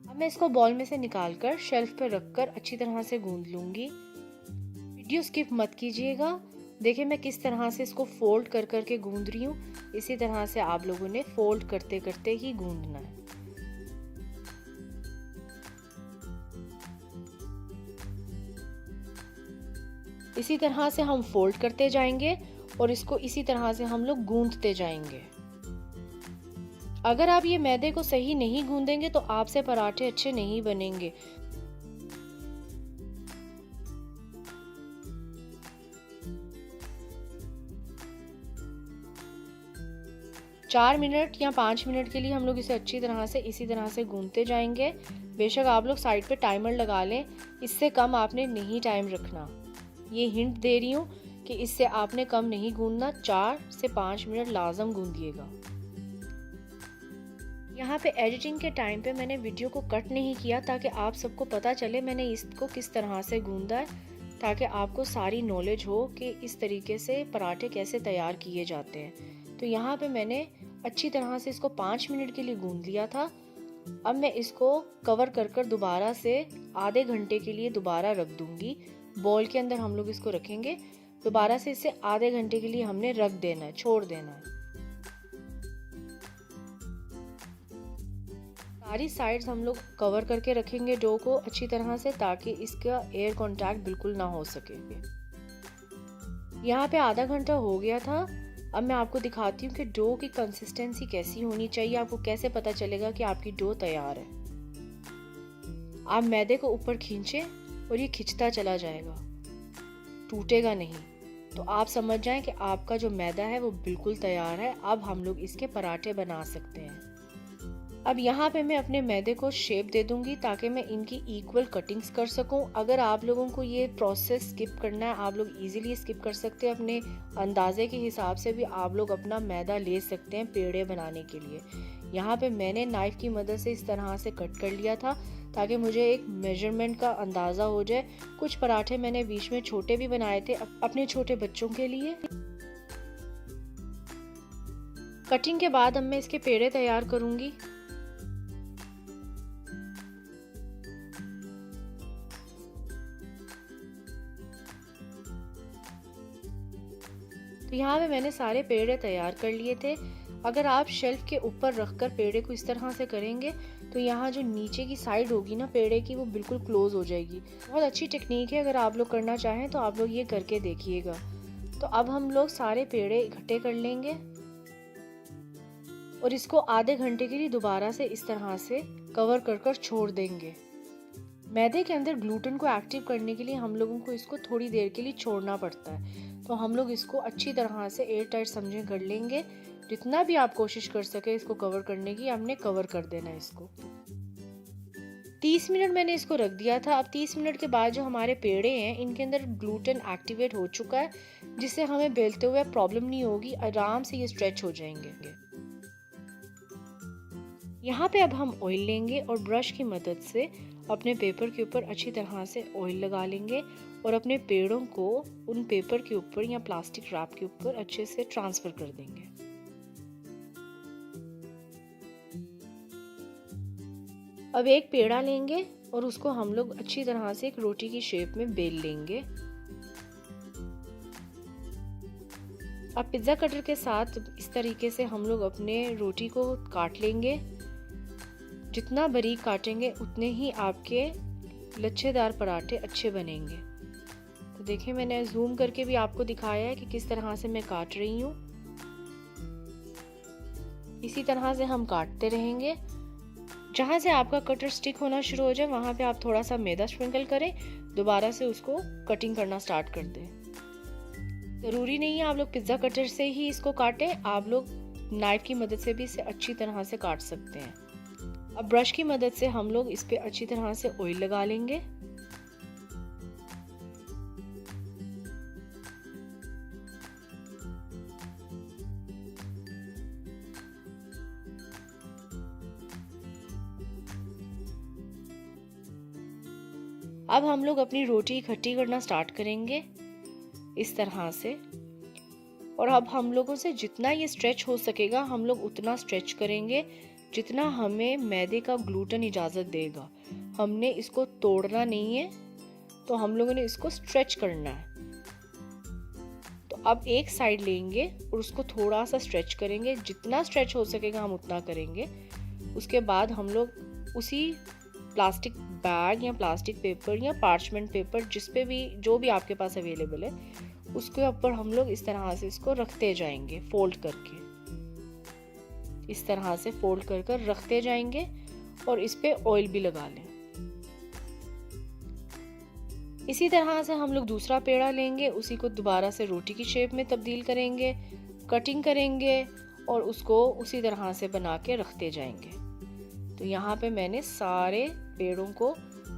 अब मैं इसको बॉल में से निकालकर शेल्फ पर रखकर अच्छी तरह से गूंद लूंगी। वीडियो स्किप मत कीजिएगा। देखिए मैं किस तरह से इसको फोल्ड कर करके गूंद रही हूँ। इसी तरह से आप लोगों ने फोल्ड करते करते ही गूंदना है। इसी तरह से हम फोल्ड करते जाएंगे और इसको इसी तरह से हम लोग गूंदते जाएंगे। अगर आप ये मैदे को सही नहीं गूंदेंगे तो आपसे पराठे अच्छे नहीं बनेंगे। चार मिनट या 5 मिनट के लिए हम लोग इसे अच्छी तरह से इसी तरह से गूंदते जाएंगे। बेशक आप लोग साइड पे टाइमर लगा लें, इससे कम आपने नहीं टाइम रखना। ये हिंट दे रही हूँ कि इससे आपने कम नहीं गूंदना, 4 से 5 मिनट लाजम गूंदिएगा। यहाँ पे एडिटिंग के टाइम पे मैंने वीडियो को कट नहीं किया ताकि आप सबको पता चले मैंने इसको किस तरह से गूंदा है, ताकि आपको सारी नॉलेज हो कि इस तरीके से पराठे कैसे तैयार किए जाते हैं। तो यहाँ पे मैंने अच्छी तरह से इसको 5 मिनट के लिए गूंद लिया था। अब मैं इसको कवर कर दोबारा से आधे घंटे के लिए दोबारा रख दूंगी। बॉल के अंदर हम लोग इसको रखेंगे, दोबारा से इसे आधे घंटे के लिए हमने रख देना है, छोड़ देना है। सारी साइड्स हम लोग कवर करके रखेंगे डो को अच्छी तरह से, ताकि इसका एयर कांटेक्ट बिल्कुल ना हो सके। यहाँ पे आधा घंटा हो गया था। अब मैं आपको दिखाती हूँ कि डो की कंसिस्टेंसी कैसी होनी चाहिए। आपको कैसे पता चलेगा कि आपकी डो तैयार है। आप मैदे को ऊपर खींचे और ये खिंचता चला जाएगा, टूटेगा नहीं। तो आप समझ जाएं कि आपका जो मैदा है वो बिल्कुल तैयार है। अब हम लोग इसके पराठे बना सकते हैं। अब यहाँ पे मैं अपने मैदे को शेप दे दूंगी ताकि मैं इनकी इक्वल कटिंग्स कर सकूं। अगर आप लोगों को ये प्रोसेस स्किप करना है, आप लोग इजीली स्किप कर सकते हैं। अपने अंदाजे के हिसाब से भी आप लोग अपना मैदा ले सकते हैं पेड़े बनाने के लिए। यहाँ पे मैंने नाइफ की मदद से इस तरह से कट कर लिया था ताकि मुझे एक मेजरमेंट का अंदाज़ा हो जाए। कुछ पराठे मैंने बीच में छोटे भी बनाए थे अपने छोटे बच्चों के लिए। कटिंग के बाद अब मैं इसके पेड़े तैयार करूंगी। तो यहाँ पे मैंने सारे पेड़े तैयार कर लिए थे। अगर आप शेल्फ के ऊपर रखकर पेड़े को इस तरह से करेंगे तो यहाँ जो नीचे की साइड होगी ना पेड़े की, वो बिल्कुल क्लोज हो जाएगी। बहुत अच्छी टेक्निक है, अगर आप लोग करना चाहें तो आप लोग ये करके देखिएगा। तो अब हम लोग सारे पेड़े इकट्ठे कर लेंगे और इसको आधे घंटे के लिए दोबारा से इस तरह से कवर कर छोड़ देंगे। मैदे के अंदर ग्लूटेन को एक्टिव करने के लिए हम लोगों को इसको थोड़ी देर के लिए छोड़ना पड़ता है। तो हम लोग इसको अच्छी तरह से एयर टाइट समझे कर लेंगे। जितना भी आप कोशिश कर सके इसको कवर करने की, हमने कवर कर देना है इसको। 30 मिनट मैंने इसको रख दिया था। अब 30 मिनट के बाद जो हमारे पेड़े हैं इनके अंदर ग्लूटेन एक्टिवेट हो चुका है, जिससे हमें बेलते हुए प्रॉब्लम नहीं होगी, आराम से ये स्ट्रेच हो जाएंगे। यहाँ पे अब हम ऑयल लेंगे और ब्रश की मदद से अपने पेपर के ऊपर अच्छी तरह से ऑयल लगा लेंगे और अपने पेड़ों को उन पेपर के ऊपर या प्लास्टिक रैप के ऊपर अच्छे से ट्रांसफर कर देंगे। अब एक पेड़ा लेंगे और उसको हम लोग अच्छी तरह से एक रोटी की शेप में बेल लेंगे। अब पिज्जा कटर के साथ इस तरीके से हम लोग अपने रोटी को काट लेंगे। जितना बारीक काटेंगे उतने ही आपके लच्छेदार पराठे अच्छे बनेंगे। तो देखिए मैंने जूम करके भी आपको दिखाया है कि किस तरह से मैं काट रही हूँ। इसी तरह से हम काटते रहेंगे। जहाँ से आपका कटर स्टिक होना शुरू हो जाए वहाँ पे आप थोड़ा सा मैदा स्प्रिंकल करें, दोबारा से उसको कटिंग करना स्टार्ट कर दें। ज़रूरी नहीं है आप लोग पिज्ज़ा कटर से ही इसको काटें, आप लोग नाइफ की मदद से भी इसे अच्छी तरह से काट सकते हैं। अब ब्रश की मदद से हम लोग इस पे अच्छी तरह से ऑयल लगा लेंगे। अब हम लोग अपनी रोटी इकट्ठी करना स्टार्ट करेंगे इस तरह से। और अब हम लोगों से जितना ये स्ट्रेच हो सकेगा हम लोग उतना स्ट्रेच करेंगे, जितना हमें मैदे का ग्लूटेन इजाज़त देगा। हमने इसको तोड़ना नहीं है, तो हम लोगों ने इसको स्ट्रेच करना है। तो अब एक साइड लेंगे और उसको थोड़ा सा स्ट्रेच करेंगे, जितना स्ट्रेच हो सकेगा हम उतना करेंगे। उसके बाद हम लोग उसी प्लास्टिक बैग या प्लास्टिक पेपर या पार्चमेंट पेपर जिस पे भी जो भी आपके पास अवेलेबल है उसके ऊपर हम लोग इस तरह से इसको रखते जाएंगे, फोल्ड करके इस तरह से फोल्ड कर कर रखते जाएंगे और इस पे ऑयल भी लगा लें। इसी तरह से हम लोग दूसरा पेड़ा लेंगे, उसी को दोबारा से रोटी की शेप में तब्दील करेंगे, कटिंग करेंगे और उसको उसी तरह से बना के रखते जाएंगे। तो यहाँ पे मैंने सारे पेड़ों को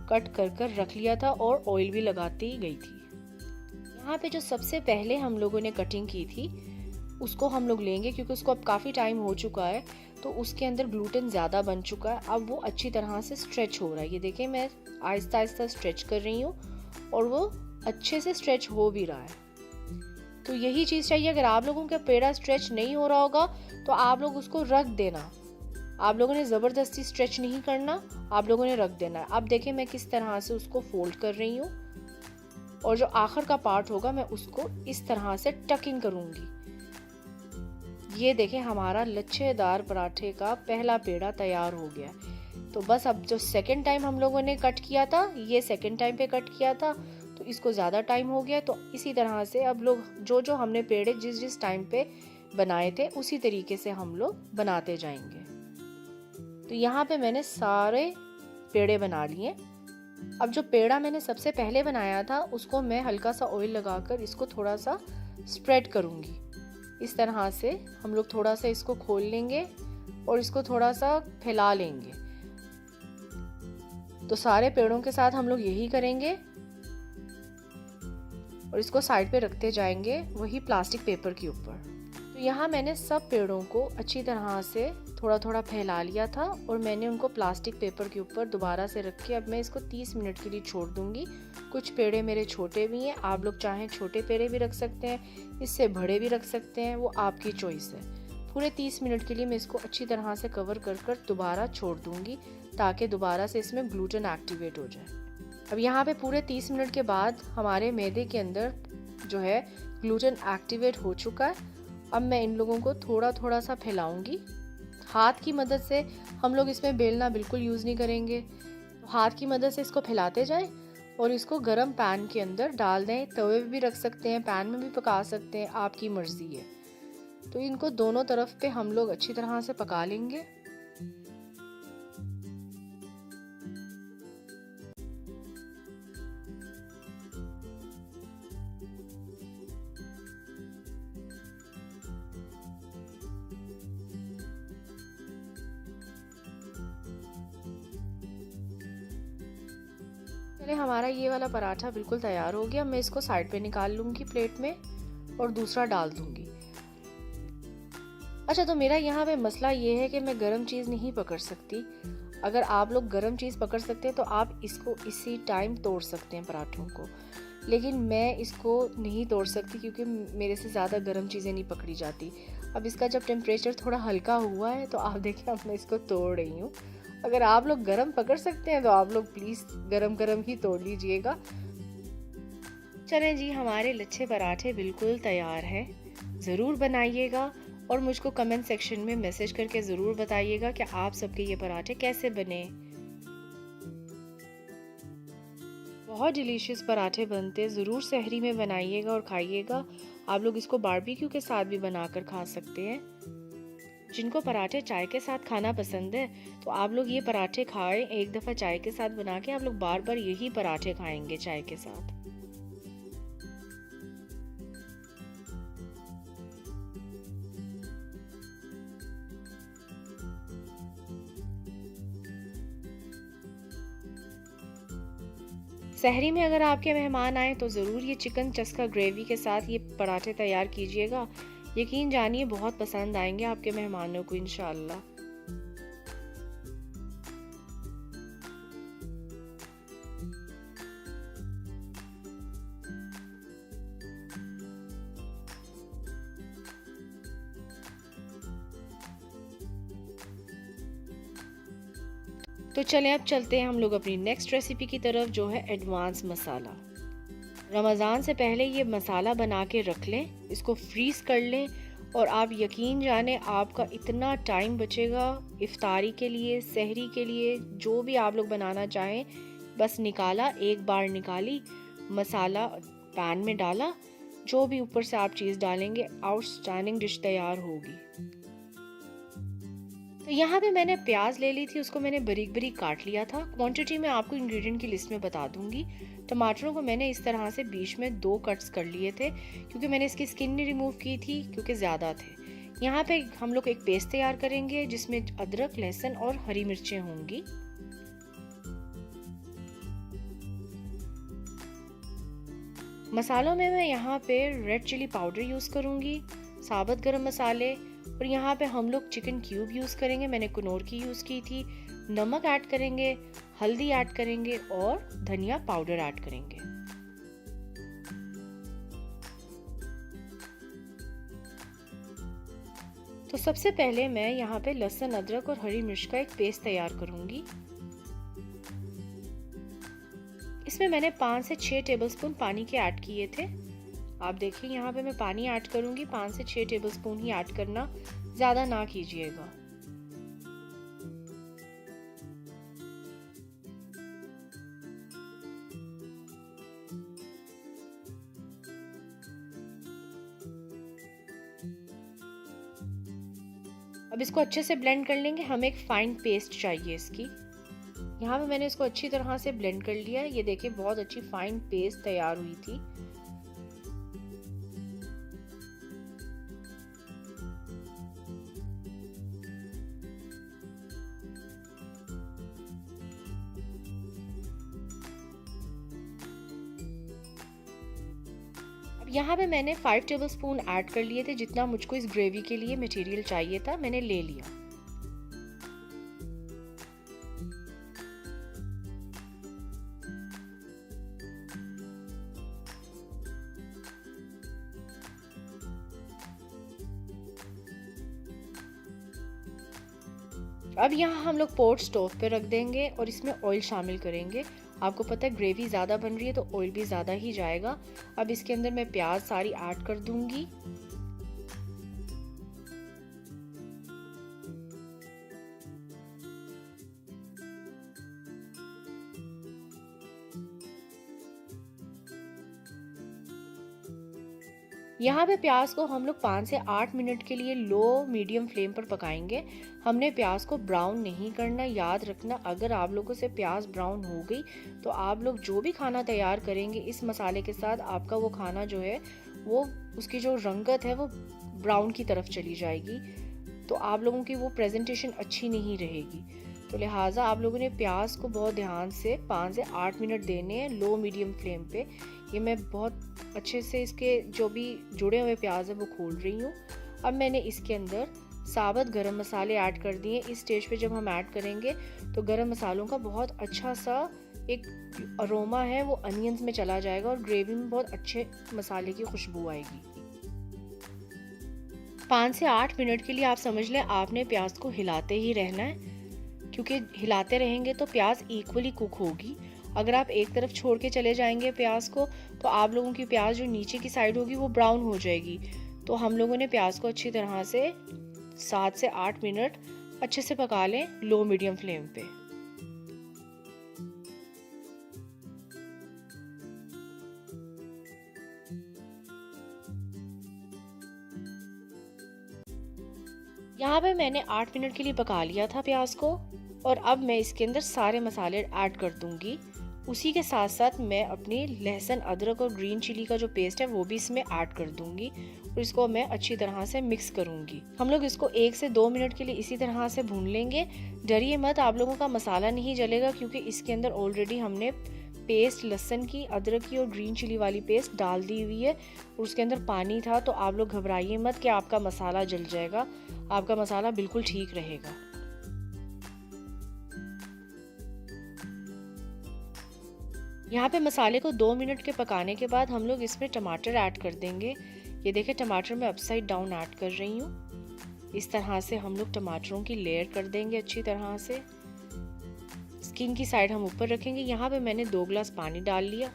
कट कर कर रख लिया था और ऑयल भी लगाती गई थी। यहाँ पे जो सबसे पहले हम लोगों ने कटिंग की थी उसको हम लोग लेंगे, क्योंकि उसको अब काफ़ी टाइम हो चुका है तो उसके अंदर ग्लूटेन ज़्यादा बन चुका है। अब वो अच्छी तरह से स्ट्रेच हो रहा है। ये देखिए मैं आहिस्ता आहिस्ता स्ट्रेच कर रही हूँ और वो अच्छे से स्ट्रेच हो भी रहा है। तो यही चीज़ चाहिए। अगर आप लोगों का पेड़ा स्ट्रेच नहीं हो रहा होगा तो आप लोग उसको रख देना, आप लोगों ने ज़बरदस्ती स्ट्रेच नहीं करना, आप लोगों ने रख देना है। अब देखिए मैं किस तरह से उसको फोल्ड कर रही हूँ और जो आखिर का पार्ट होगा मैं उसको इस तरह से टक इन करूँगी। ये देखें हमारा लच्छेदार पराठे का पहला पेड़ा तैयार हो गया। तो बस अब जो सेकंड टाइम हम लोगों ने कट किया था, ये सेकंड टाइम पे कट किया था, तो इसको ज़्यादा टाइम हो गया। तो इसी तरह से अब लोग जो जो हमने पेड़े जिस जिस टाइम पे बनाए थे उसी तरीके से हम लोग बनाते जाएंगे। तो यहाँ पे मैंने सारे पेड़े बना लिए। अब जो पेड़ा मैंने सबसे पहले बनाया था उसको मैं हल्का सा ऑयल लगाकर इसको थोड़ा सा स्प्रेड करूँगी। इस तरह से हम लोग थोड़ा सा इसको खोल लेंगे और इसको थोड़ा सा फैला लेंगे। तो सारे पेड़ों के साथ हम लोग यही करेंगे और इसको साइड पे रखते जाएंगे वही प्लास्टिक पेपर के ऊपर। तो यहाँ मैंने सब पेड़ों को अच्छी तरह से थोड़ा थोड़ा फैला लिया था और मैंने उनको प्लास्टिक पेपर के ऊपर दोबारा से रख के अब मैं इसको 30 मिनट के लिए छोड़ दूंगी। कुछ पेड़े मेरे छोटे भी हैं, आप लोग चाहें छोटे पेड़े भी रख सकते हैं, इससे बड़े भी रख सकते हैं, वो आपकी चॉइस है। पूरे 30 मिनट के लिए मैं इसको अच्छी तरह से कवर कर कर दोबारा छोड़ दूंगी ताकि दोबारा से इसमें ग्लूटेन एक्टिवेट हो जाए। अब यहाँ पे पूरे 30 मिनट के बाद हमारे मैदे के अंदर जो है ग्लूटेन एक्टिवेट हो चुका है। अब मैं इन लोगों को थोड़ा थोड़ा सा फैलाऊंगी। हाथ की मदद से हम लोग इसमें बेलना बिल्कुल यूज़ नहीं करेंगे। तो हाथ की मदद से इसको फैलाते जाएं और इसको गरम पैन के अंदर डाल दें। तवे पे भी रख सकते हैं, पैन में भी पका सकते हैं, आपकी मर्जी है। तो इनको दोनों तरफ पे हम लोग अच्छी तरह से पका लेंगे। चलिए हमारा ये वाला पराठा बिल्कुल तैयार हो गया। मैं इसको साइड पे निकाल लूंगी प्लेट में और दूसरा डाल दूंगी। अच्छा, तो मेरा यहाँ पे मसला ये है कि मैं गरम चीज़ नहीं पकड़ सकती। अगर आप लोग गरम चीज़ पकड़ सकते हैं तो आप इसको इसी टाइम तोड़ सकते हैं पराठों को, लेकिन मैं इसको नहीं तोड़ सकती क्योंकि मेरे से ज़्यादा गरम चीज़ें नहीं पकड़ी जाती। अब इसका जब टेम्परेचर थोड़ा हल्का हुआ है तो आप देखिए अब मैं इसको तोड़ रही हूँ। अगर आप लोग गरम पकड़ सकते हैं तो आप लोग प्लीज़ गरम गरम ही तोड़ लीजिएगा। चलें जी, हमारे लच्छे पराठे बिल्कुल तैयार हैं। ज़रूर बनाइएगा और मुझको कमेंट सेक्शन में मैसेज करके ज़रूर बताइएगा कि आप सबके ये पराठे कैसे बने। बहुत डिलीशियस पराठे बनते, ज़रूर सहरी में बनाइएगा और खाइएगा। आप लोग इसको बारबेक्यू के साथ भी बनाकर खा सकते हैं। जिनको पराठे चाय के साथ खाना पसंद है तो आप लोग ये पराठे खाएं। एक दफ़ा चाय के साथ बना के आप लोग बार बार यही पराठे खाएंगे चाय के साथ। सहरी में अगर आपके मेहमान आए तो ज़रूर ये चिकन चस्का ग्रेवी के साथ ये पराठे तैयार कीजिएगा। यकीन जानिए बहुत पसंद आएंगे आपके मेहमानों को इंशाअल्लाह। तो चलें अब चलते हैं हम लोग अपनी नेक्स्ट रेसिपी की तरफ, जो है एडवांस मसाला। रमज़ान से पहले ये मसाला बना के रख लें, इसको फ्रीज़ कर लें और आप यकीन जाने आपका इतना टाइम बचेगा इफ्तारी के लिए, सहरी के लिए, जो भी आप लोग बनाना चाहें। बस निकाला, एक बार निकाली, मसाला पैन में डाला, जो भी ऊपर से आप चीज़ डालेंगे आउटस्टैंडिंग डिश तैयार होगी। तो यहाँ पे मैंने प्याज ले ली थी, उसको मैंने बारीक बारीक काट लिया था। क्वांटिटी मैं आपको इंग्रेडिएंट की लिस्ट में बता दूंगी। टमाटरों को मैंने इस तरह से बीच में 2 कट्स कर लिए थे क्योंकि मैंने इसकी स्किन नहीं रिमूव की थी क्योंकि ज़्यादा थे। यहाँ पे हम लोग एक पेस्ट तैयार करेंगे जिसमें अदरक, लहसुन और हरी मिर्चें होंगी। मसालों में मैं यहाँ पे रेड चिली पाउडर यूज़ करूँगी, साबुत गरम मसाले, और यहाँ पे हम लोग चिकन क्यूब यूज़ करेंगे, मैंने कनौर की यूज़ की थी। नमक ऐड करेंगे, हल्दी ऐड करेंगे और धनिया पाउडर ऐड करेंगे। तो सबसे पहले मैं यहाँ पे लहसुन, अदरक और हरी मिर्च का एक पेस्ट तैयार करूँगी। इसमें मैंने 5 से 6 टेबलस्पून पानी के ऐड किए थे। आप देखिए यहाँ पे मैं पानी ऐड करूँगी, 5 से 6 टेबलस्पून ही ऐड करना, ज़्यादा ना कीजिएगा। अब इसको अच्छे से ब्लेंड कर लेंगे। हमें एक फाइन पेस्ट चाहिए इसकी। यहाँ पे मैंने इसको अच्छी तरह से ब्लेंड कर लिया है। ये देखिए बहुत अच्छी फाइन पेस्ट तैयार हुई थी। अब यहाँ पे मैंने 5 टेबलस्पून ऐड कर लिए थे। जितना मुझको इस ग्रेवी के लिए मटेरियल चाहिए था मैंने ले लिया। अब यहाँ हम लोग पॉट स्टोव पे रख देंगे और इसमें ऑयल शामिल करेंगे। आपको पता है ग्रेवी ज़्यादा बन रही है तो ऑयल भी ज़्यादा ही जाएगा। अब इसके अंदर मैं प्याज सारी ऐड कर दूंगी। यहाँ पे प्याज को हम लोग 5 से 8 मिनट के लिए लो मीडियम फ्लेम पर पकाएंगे। हमने प्याज को ब्राउन नहीं करना। याद रखना, अगर आप लोगों से प्याज ब्राउन हो गई तो आप लोग जो भी खाना तैयार करेंगे इस मसाले के साथ, आपका वो खाना जो है वो उसकी जो रंगत है वो ब्राउन की तरफ चली जाएगी। तो आप लोगों की वो प्रेजेंटेशन अच्छी नहीं रहेगी। तो लिहाजा आप लोगों ने प्याज को बहुत ध्यान से 5 से 8 मिनट देने हैं लो मीडियम फ्लेम पे। ये मैं बहुत अच्छे से इसके जो भी जुड़े हुए प्याज है वो खोल रही हूँ। अब मैंने इसके अंदर साबुत गरम मसाले ऐड कर दिए। इस स्टेज पे जब हम ऐड करेंगे तो गरम मसालों का बहुत अच्छा सा एक अरोमा है वो अनियंस में चला जाएगा और ग्रेवी में बहुत अच्छे मसाले की खुशबू आएगी। 5 से 8 मिनट के लिए आप समझ लें आपने प्याज को हिलाते ही रहना है, क्योंकि हिलाते रहेंगे तो प्याज इक्वली कुक होगी। अगर आप एक तरफ छोड़ के चले जाएंगे प्याज को तो आप लोगों की प्याज जो नीचे की साइड होगी वो ब्राउन हो जाएगी। तो हम लोगों ने प्याज को अच्छी तरह से 7 से 8 मिनट अच्छे से पका लें लो मीडियम फ्लेम पे। यहाँ पे मैंने 8 मिनट के लिए पका लिया था प्याज को और अब मैं इसके अंदर सारे मसाले ऐड कर दूंगी। उसी के साथ साथ मैं अपनी लहसुन, अदरक और ग्रीन चिली का जो पेस्ट है वो भी इसमें ऐड कर दूंगी और इसको मैं अच्छी तरह से मिक्स करूंगी। हम लोग इसको 1 से 2 मिनट के लिए इसी तरह से भून लेंगे। डरिए मत, आप लोगों का मसाला नहीं जलेगा क्योंकि इसके अंदर ऑलरेडी हमने पेस्ट लहसुन की, अदरक की और ग्रीन चिली वाली पेस्ट डाल दी हुई है और उसके अंदर पानी था। तो आप लोग घबराइए मत कि आपका मसाला जल जाएगा। आपका मसाला बिल्कुल ठीक रहेगा। यहाँ पे मसाले को 2 मिनट के पकाने के बाद हम लोग इसमें टमाटर ऐड कर देंगे। ये देखिए टमाटर मैं अपसाइड डाउन ऐड कर रही हूँ। इस तरह से हम लोग टमाटरों की लेयर कर देंगे अच्छी तरह से। स्किन की साइड हम ऊपर रखेंगे। यहाँ पे मैंने 2 ग्लास पानी डाल लिया।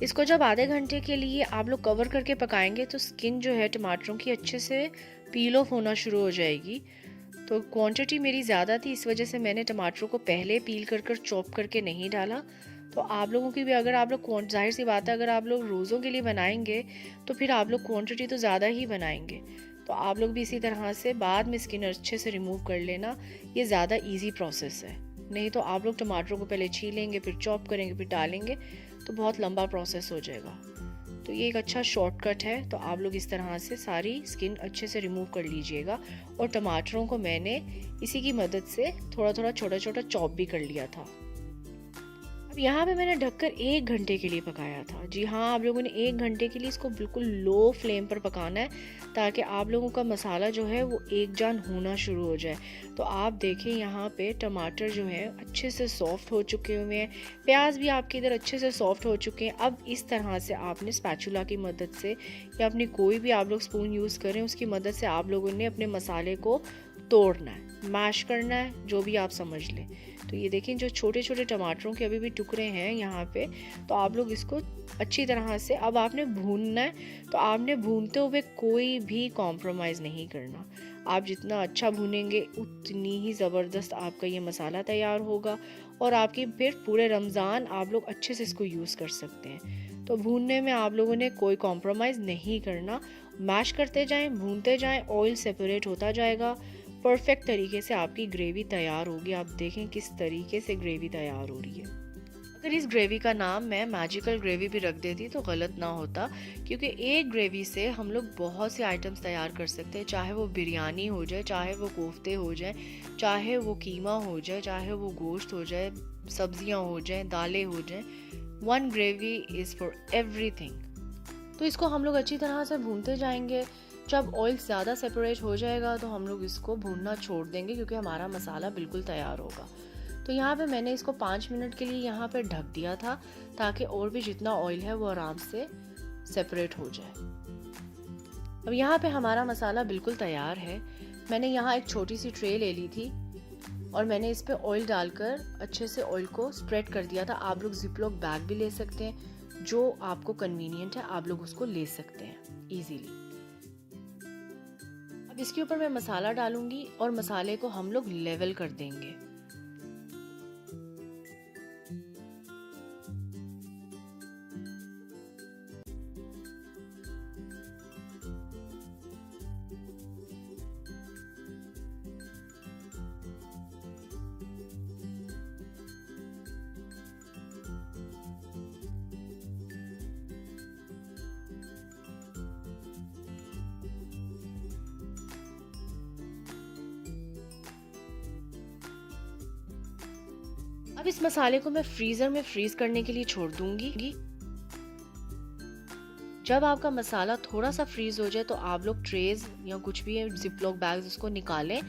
इसको जब आधे घंटे के लिए आप लोग कवर करके पकाएंगे तो स्किन जो है टमाटरों की अच्छे से पील ऑफ होना शुरू हो जाएगी। तो क्वांटिटी मेरी ज़्यादा थी, इस वजह से मैंने टमाटरों को पहले पील कर चॉप करके नहीं डाला। तो आप लोगों की भी अगर आप लोग, जाहिर सी बात है, अगर आप लोग रोज़ों के लिए बनाएंगे तो फिर आप लोग क्वांटिटी तो ज़्यादा ही बनाएंगे। तो आप लोग भी इसी तरह से बाद में स्किन अच्छे से रिमूव कर लेना। ये ज़्यादा इजी प्रोसेस है। नहीं तो आप लोग टमाटरों को पहले छीलेंगे, फिर चॉप करेंगे, फिर डालेंगे तो बहुत लंबा प्रोसेस हो जाएगा। तो ये एक अच्छा शॉर्टकट है। तो आप लोग इस तरह से सारी स्किन अच्छे से रिमूव कर लीजिएगा। और टमाटरों को मैंने इसी की मदद से थोड़ा थोड़ा छोटा छोटा चॉप भी कर लिया था। अब यहाँ पे मैंने ढककर 1 घंटे के लिए पकाया था। जी हाँ, आप लोगों ने 1 घंटे के लिए इसको बिल्कुल लो फ्लेम पर पकाना है, ताकि आप लोगों का मसाला जो है वो एक जान होना शुरू हो जाए। तो आप देखें यहाँ पे टमाटर जो है अच्छे से सॉफ्ट हो चुके हुए हैं, प्याज भी आपके इधर अच्छे से सॉफ्ट हो चुके हैं। अब इस तरह से आपने स्पैचुला की मदद से या अपनी कोई भी आप लोग स्पून यूज़ करें उसकी मदद से आप लोगों ने अपने मसाले को तोड़ना है, मैश करना है, जो भी आप समझ लें। तो ये देखें जो छोटे छोटे टमाटरों के अभी भी टुकड़े हैं यहाँ पे, तो आप लोग इसको अच्छी तरह से अब आपने भूनना है। तो आपने भूनते हुए कोई भी कॉम्प्रोमाइज़ नहीं करना। आप जितना अच्छा भूनेंगे उतनी ही ज़बरदस्त आपका ये मसाला तैयार होगा और आपकी फिर पूरे रमज़ान आप लोग अच्छे से इसको यूज़ कर सकते हैं। तो भूनने में आप लोगों ने कोई कॉम्प्रोमाइज़ नहीं करना, मैश करते जाएं, भूनते जाएं, ऑयल सेपरेट होता जाएगा। परफेक्ट तरीके से आपकी ग्रेवी तैयार होगी। आप देखें किस तरीके से ग्रेवी तैयार हो रही है। अगर इस ग्रेवी का नाम मैं मैजिकल ग्रेवी भी रख देती तो गलत ना होता, क्योंकि एक ग्रेवी से हम लोग बहुत से आइटम्स तैयार कर सकते हैं, चाहे वो बिरयानी हो जाए, चाहे वो कोफ्ते हो जाए, चाहे वो कीमा हो जाए, चाहे वो गोश्त हो जाए, सब्जियां हो जाए, दालें हो जाए। One gravy is for everything. तो इसको हम लोग अच्छी तरह से भूनते जाएंगे। जब ऑयल ज़्यादा सेपरेट हो जाएगा तो हम लोग इसको भूनना छोड़ देंगे, क्योंकि हमारा मसाला बिल्कुल तैयार होगा। तो यहाँ पे मैंने इसको 5 मिनट के लिए यहाँ पे ढक दिया था, ताकि और भी जितना ऑयल है वो आराम से सेपरेट हो जाए। अब यहाँ पे हमारा मसाला बिल्कुल तैयार है। मैंने यहाँ एक छोटी सी ट्रे ले ली थी और मैंने इस पे ऑयल डालकर अच्छे से ऑयल को स्प्रेड कर दिया था। आप लोग जिपलॉक बैग भी ले सकते हैं, जो आपको कन्वीनियंट है आप लोग उसको ले सकते हैं ईजीली। अब इसके ऊपर मैं मसाला डालूंगी और मसाले को हम लोग लेवल कर देंगे। अब इस मसाले को मैं फ्रीजर में फ्रीज करने के लिए छोड़ दूंगी। जब आपका मसाला थोड़ा सा फ्रीज हो जाए तो आप लोग ट्रेज या कुछ भी जिपलॉक बैग्स उसको निकालें,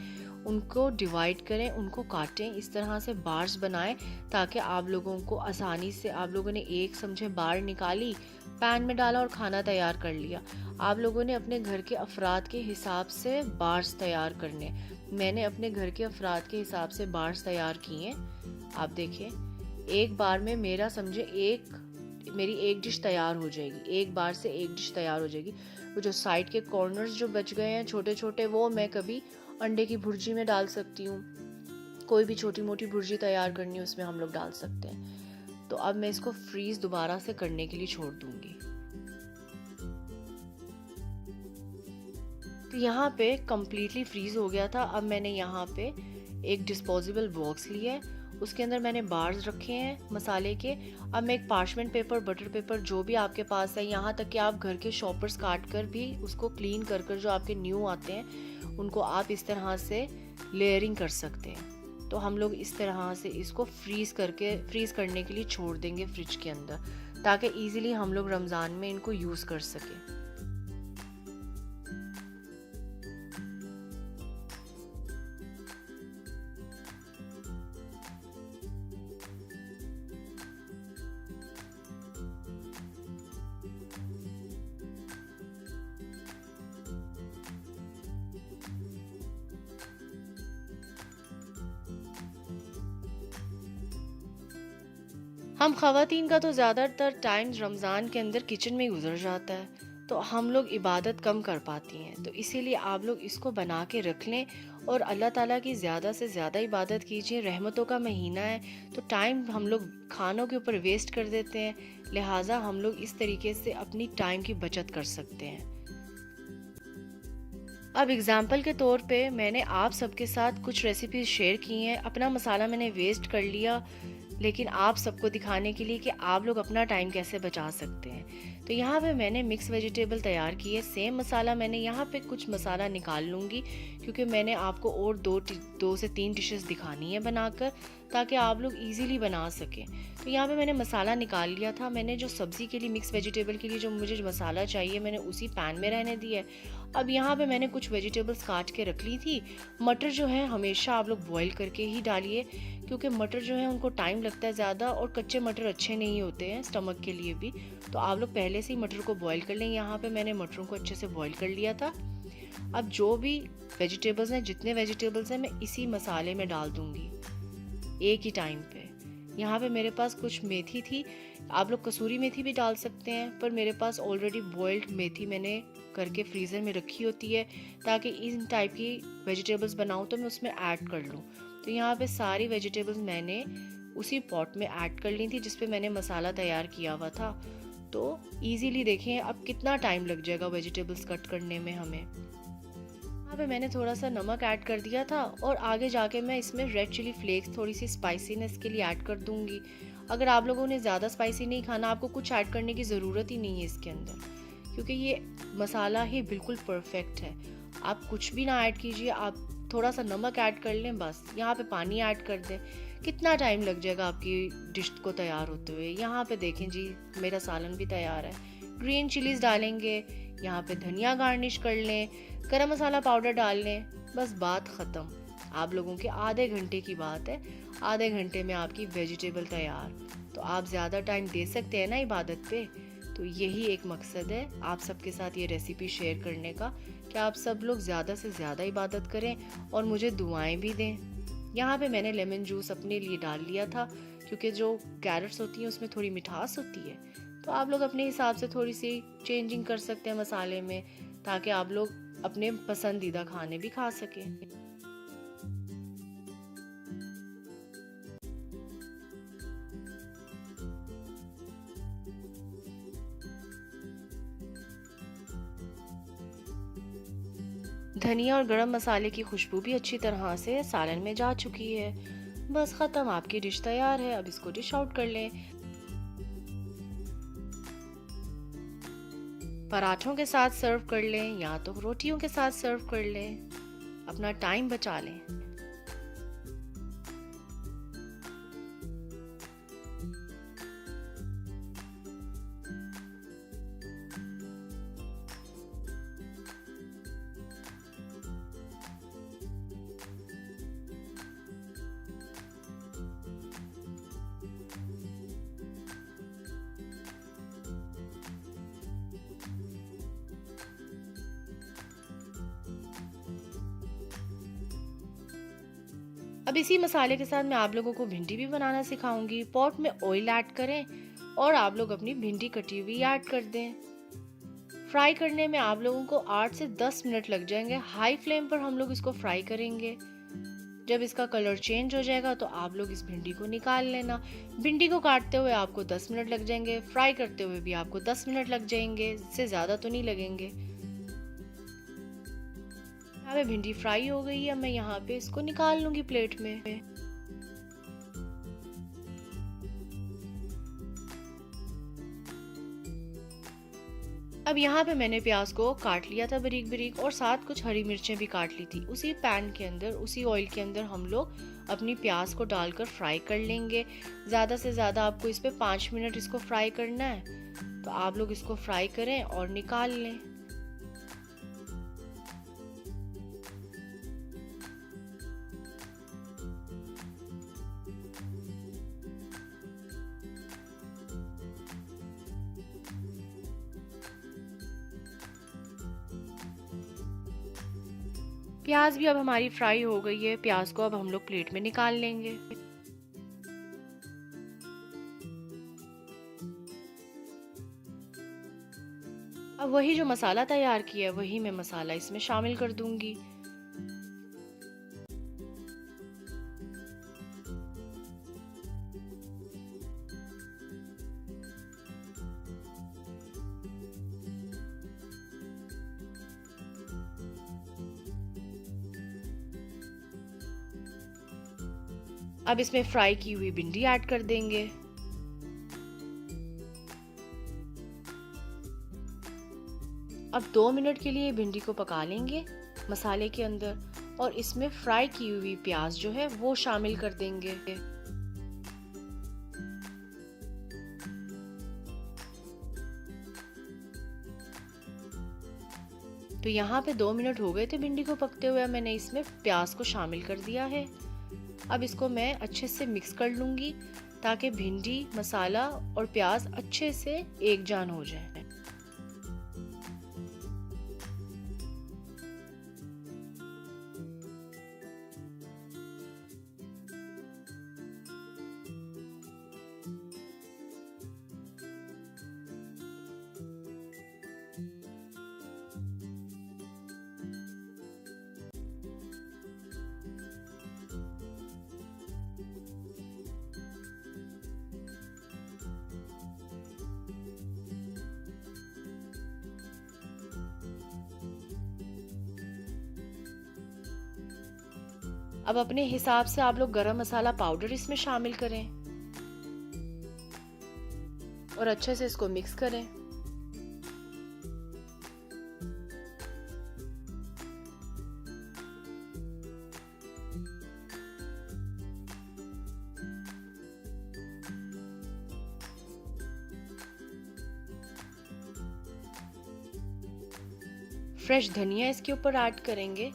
उनको डिवाइड करें, उनको काटें, इस तरह से बार्स बनाएं, ताकि आप लोगों को आसानी से, आप लोगों ने एक समझे बार निकाली, पैन में डाला और खाना तैयार कर लिया। आप लोगों ने अपने घर के अफराद के हिसाब से बार्स तैयार करने। मैंने अपने घर के अफराद के हिसाब से बार्स तैयार किए। आप देखें एक बार में मेरा समझे मेरी एक डिश तैयार हो जाएगी, एक बार से एक डिश तैयार हो जाएगी। वो जो साइड के कॉर्नर्स जो बच गए हैं छोटे छोटे, वो मैं कभी अंडे की भुर्जी में डाल सकती हूँ, कोई भी छोटी मोटी भुर्जी तैयार करनी है उसमें हम लोग डाल सकते हैं। तो अब मैं इसको फ्रीज दोबारा से करने के लिए छोड़ दूंगी। तो यहाँ पे कम्प्लीटली फ्रीज हो गया था। अब मैंने यहाँ पे एक डिस्पोजेबल बॉक्स लिया है, उसके अंदर मैंने बार्स रखे हैं मसाले के। अब मैं एक पार्चमेंट पेपर, बटर पेपर, जो भी आपके पास है, यहाँ तक कि आप घर के शॉपर्स काट कर भी उसको क्लीन कर कर जो आपके न्यू आते हैं उनको आप इस तरह से लेयरिंग कर सकते हैं। तो हम लोग इस तरह से इसको फ्रीज करने के लिए छोड़ देंगे फ्रिज के अंदर, ताकि ईजिली हम लोग रमज़ान में इनको यूज़ कर सकें। हम ख़वातीन का तो ज़्यादातर टाइम रमज़ान के अंदर किचन में ही गुजर जाता है, तो हम लोग इबादत कम कर पाती हैं। तो इसीलिए आप लोग इसको बना के रख लें और अल्लाह ताला की ज़्यादा से ज़्यादा इबादत कीजिए। रहमतों का महीना है, तो टाइम हम लोग खानों के ऊपर वेस्ट कर देते हैं, लिहाजा हम लोग इस तरीके से अपनी टाइम की बचत कर सकते हैं। अब एग्जाम्पल के तौर पे मैंने आप सबके साथ कुछ रेसिपीज शेयर की हैं। अपना मसाला मैंने वेस्ट कर लिया, लेकिन आप सबको दिखाने के लिए कि आप लोग अपना टाइम कैसे बचा सकते हैं। तो यहाँ पे मैंने मिक्स वेजिटेबल तैयार की है। सेम मसाला मैंने यहाँ पे कुछ मसाला निकाल लूँगी, क्योंकि मैंने आपको और दो से तीन डिशेस दिखानी है बनाकर, ताकि आप लोग इजीली बना सकें। तो यहाँ पे मैंने मसाला निकाल लिया था। मैंने जो सब्ज़ी के लिए, मिक्स वेजिटेबल के लिए जो मुझे मसाला चाहिए, मैंने उसी पैन में रहने दिया है। अब यहाँ पे मैंने कुछ वेजिटेबल्स काट के रख ली थी। मटर जो है हमेशा आप लोग बॉईल करके ही डालिए, क्योंकि मटर जो है उनको टाइम लगता है ज़्यादा, और कच्चे मटर अच्छे नहीं होते हैं स्टमक के लिए भी। तो आप लोग पहले से ही मटर को बॉईल कर लें। यहाँ पे मैंने मटरों को अच्छे से बॉईल कर लिया था। अब जो भी वेजिटेबल्स हैं, जितने वेजिटेबल्स हैं, मैं इसी मसाले में डाल दूँगी एक ही टाइम पे। यहाँ पे मेरे पास कुछ मेथी थी, आप लोग कसूरी मेथी भी डाल सकते हैं, पर मेरे पास ऑलरेडी बॉइल्ड मेथी मैंने करके फ्रीज़र में रखी होती है, ताकि इन टाइप की वेजिटेबल्स बनाऊँ तो मैं उसमें ऐड कर लूँ। तो यहाँ पे सारी वेजिटेबल्स मैंने उसी पॉट में ऐड कर ली थी जिस पे मैंने मसाला तैयार किया हुआ था। तो इजीली देखें अब कितना टाइम लग जाएगा वेजिटेबल्स कट करने में हमें। यहाँ पे मैंने थोड़ा सा नमक ऐड कर दिया था, और आगे जाके मैं इसमें रेड चिली फ्लेक्स थोड़ी सी स्पाइसीनेस के लिए ऐड कर दूंगी। अगर आप लोगों ने ज़्यादा स्पाइसी नहीं खाना, आपको कुछ ऐड करने की ज़रूरत ही नहीं है इसके अंदर, क्योंकि ये मसाला ही बिल्कुल परफेक्ट है। आप कुछ भी ना ऐड कीजिए, आप थोड़ा सा नमक ऐड कर लें बस। यहाँ पे पानी ऐड कर दें। कितना टाइम लग जाएगा आपकी डिश को तैयार होते हुए। यहाँ पे देखें जी, मेरा सालन भी तैयार है। ग्रीन चिलीज डालेंगे, यहाँ पे धनिया गार्निश कर लें, गरम मसाला पाउडर डाल लें, बस बात ख़त्म। आप लोगों के आधे घंटे की बात है, आधे घंटे में आपकी वेजिटेबल तैयार। तो आप ज़्यादा टाइम दे सकते हैं ना इबादत पे। तो यही एक मकसद है आप सबके साथ ये रेसिपी शेयर करने का, कि आप सब लोग ज़्यादा से ज़्यादा इबादत करें और मुझे दुआएं भी दें। यहाँ पे मैंने लेमन जूस अपने लिए डाल लिया था, क्योंकि जो कैरेट्स होती हैं उसमें थोड़ी मिठास होती है। तो आप लोग अपने हिसाब से थोड़ी सी चेंजिंग कर सकते हैं मसाले में, ताकि आप लोग अपने पसंदीदा खाने भी खा सकें। धनिया और गरम मसाले की खुशबू भी अच्छी तरह से सालन में जा चुकी है। बस ख़त्म, आपकी डिश तैयार है। अब इसको डिश आउट कर लें। पराठों के साथ सर्व कर लें, या तो रोटियों के साथ सर्व कर लें। अपना टाइम बचा लें। अब इसी मसाले के साथ मैं आप लोगों को भिंडी भी बनाना सिखाऊंगी। पॉट में ऑयल ऐड करें और आप लोग अपनी भिंडी कटी हुई ऐड कर दें। फ्राई करने में आप लोगों को 8 से 10 मिनट लग जाएंगे। हाई फ्लेम पर हम लोग इसको फ्राई करेंगे। जब इसका कलर चेंज हो जाएगा तो आप लोग इस भिंडी को निकाल लेना। भिंडी को काटते हुए आपको 10 मिनट लग जाएंगे, फ्राई करते हुए भी आपको 10 मिनट लग जाएंगे, इससे ज़्यादा तो नहीं लगेंगे। यहाँ पे भिंडी फ्राई हो गई है, मैं यहाँ पे इसको निकाल लूंगी प्लेट में। अब यहाँ पे मैंने प्याज को काट लिया था बारीक बारीक, और साथ कुछ हरी मिर्चें भी काट ली थी। उसी पैन के अंदर, उसी ऑयल के अंदर हम लोग अपनी प्याज को डालकर फ्राई कर लेंगे। ज़्यादा से ज़्यादा आपको इस पे 5 मिनट इसको फ्राई करना है। तो आप लोग इसको फ्राई करें और निकाल लें। प्याज भी अब हमारी फ्राई हो गई है। प्याज को अब हम लोग प्लेट में निकाल लेंगे। अब वही जो मसाला तैयार किया है, वही मैं मसाला इसमें शामिल कर दूंगी। अब इसमें फ्राई की हुई भिंडी ऐड कर देंगे। अब 2 मिनट के लिए भिंडी को पका लेंगे मसाले के अंदर और इसमें फ्राई की हुई प्याज जो है वो शामिल कर देंगे। तो यहाँ पे 2 मिनट हो गए थे भिंडी को पकते हुए, मैंने इसमें प्याज को शामिल कर दिया है। अब इसको मैं अच्छे से मिक्स कर लूंगी ताकि भिंडी, मसाला और प्याज अच्छे से एक जान हो जाए। अब अपने हिसाब से आप लोग गरम मसाला पाउडर इसमें शामिल करें और अच्छे से इसको मिक्स करें। फ्रेश धनिया इसके ऊपर ऐड करेंगे।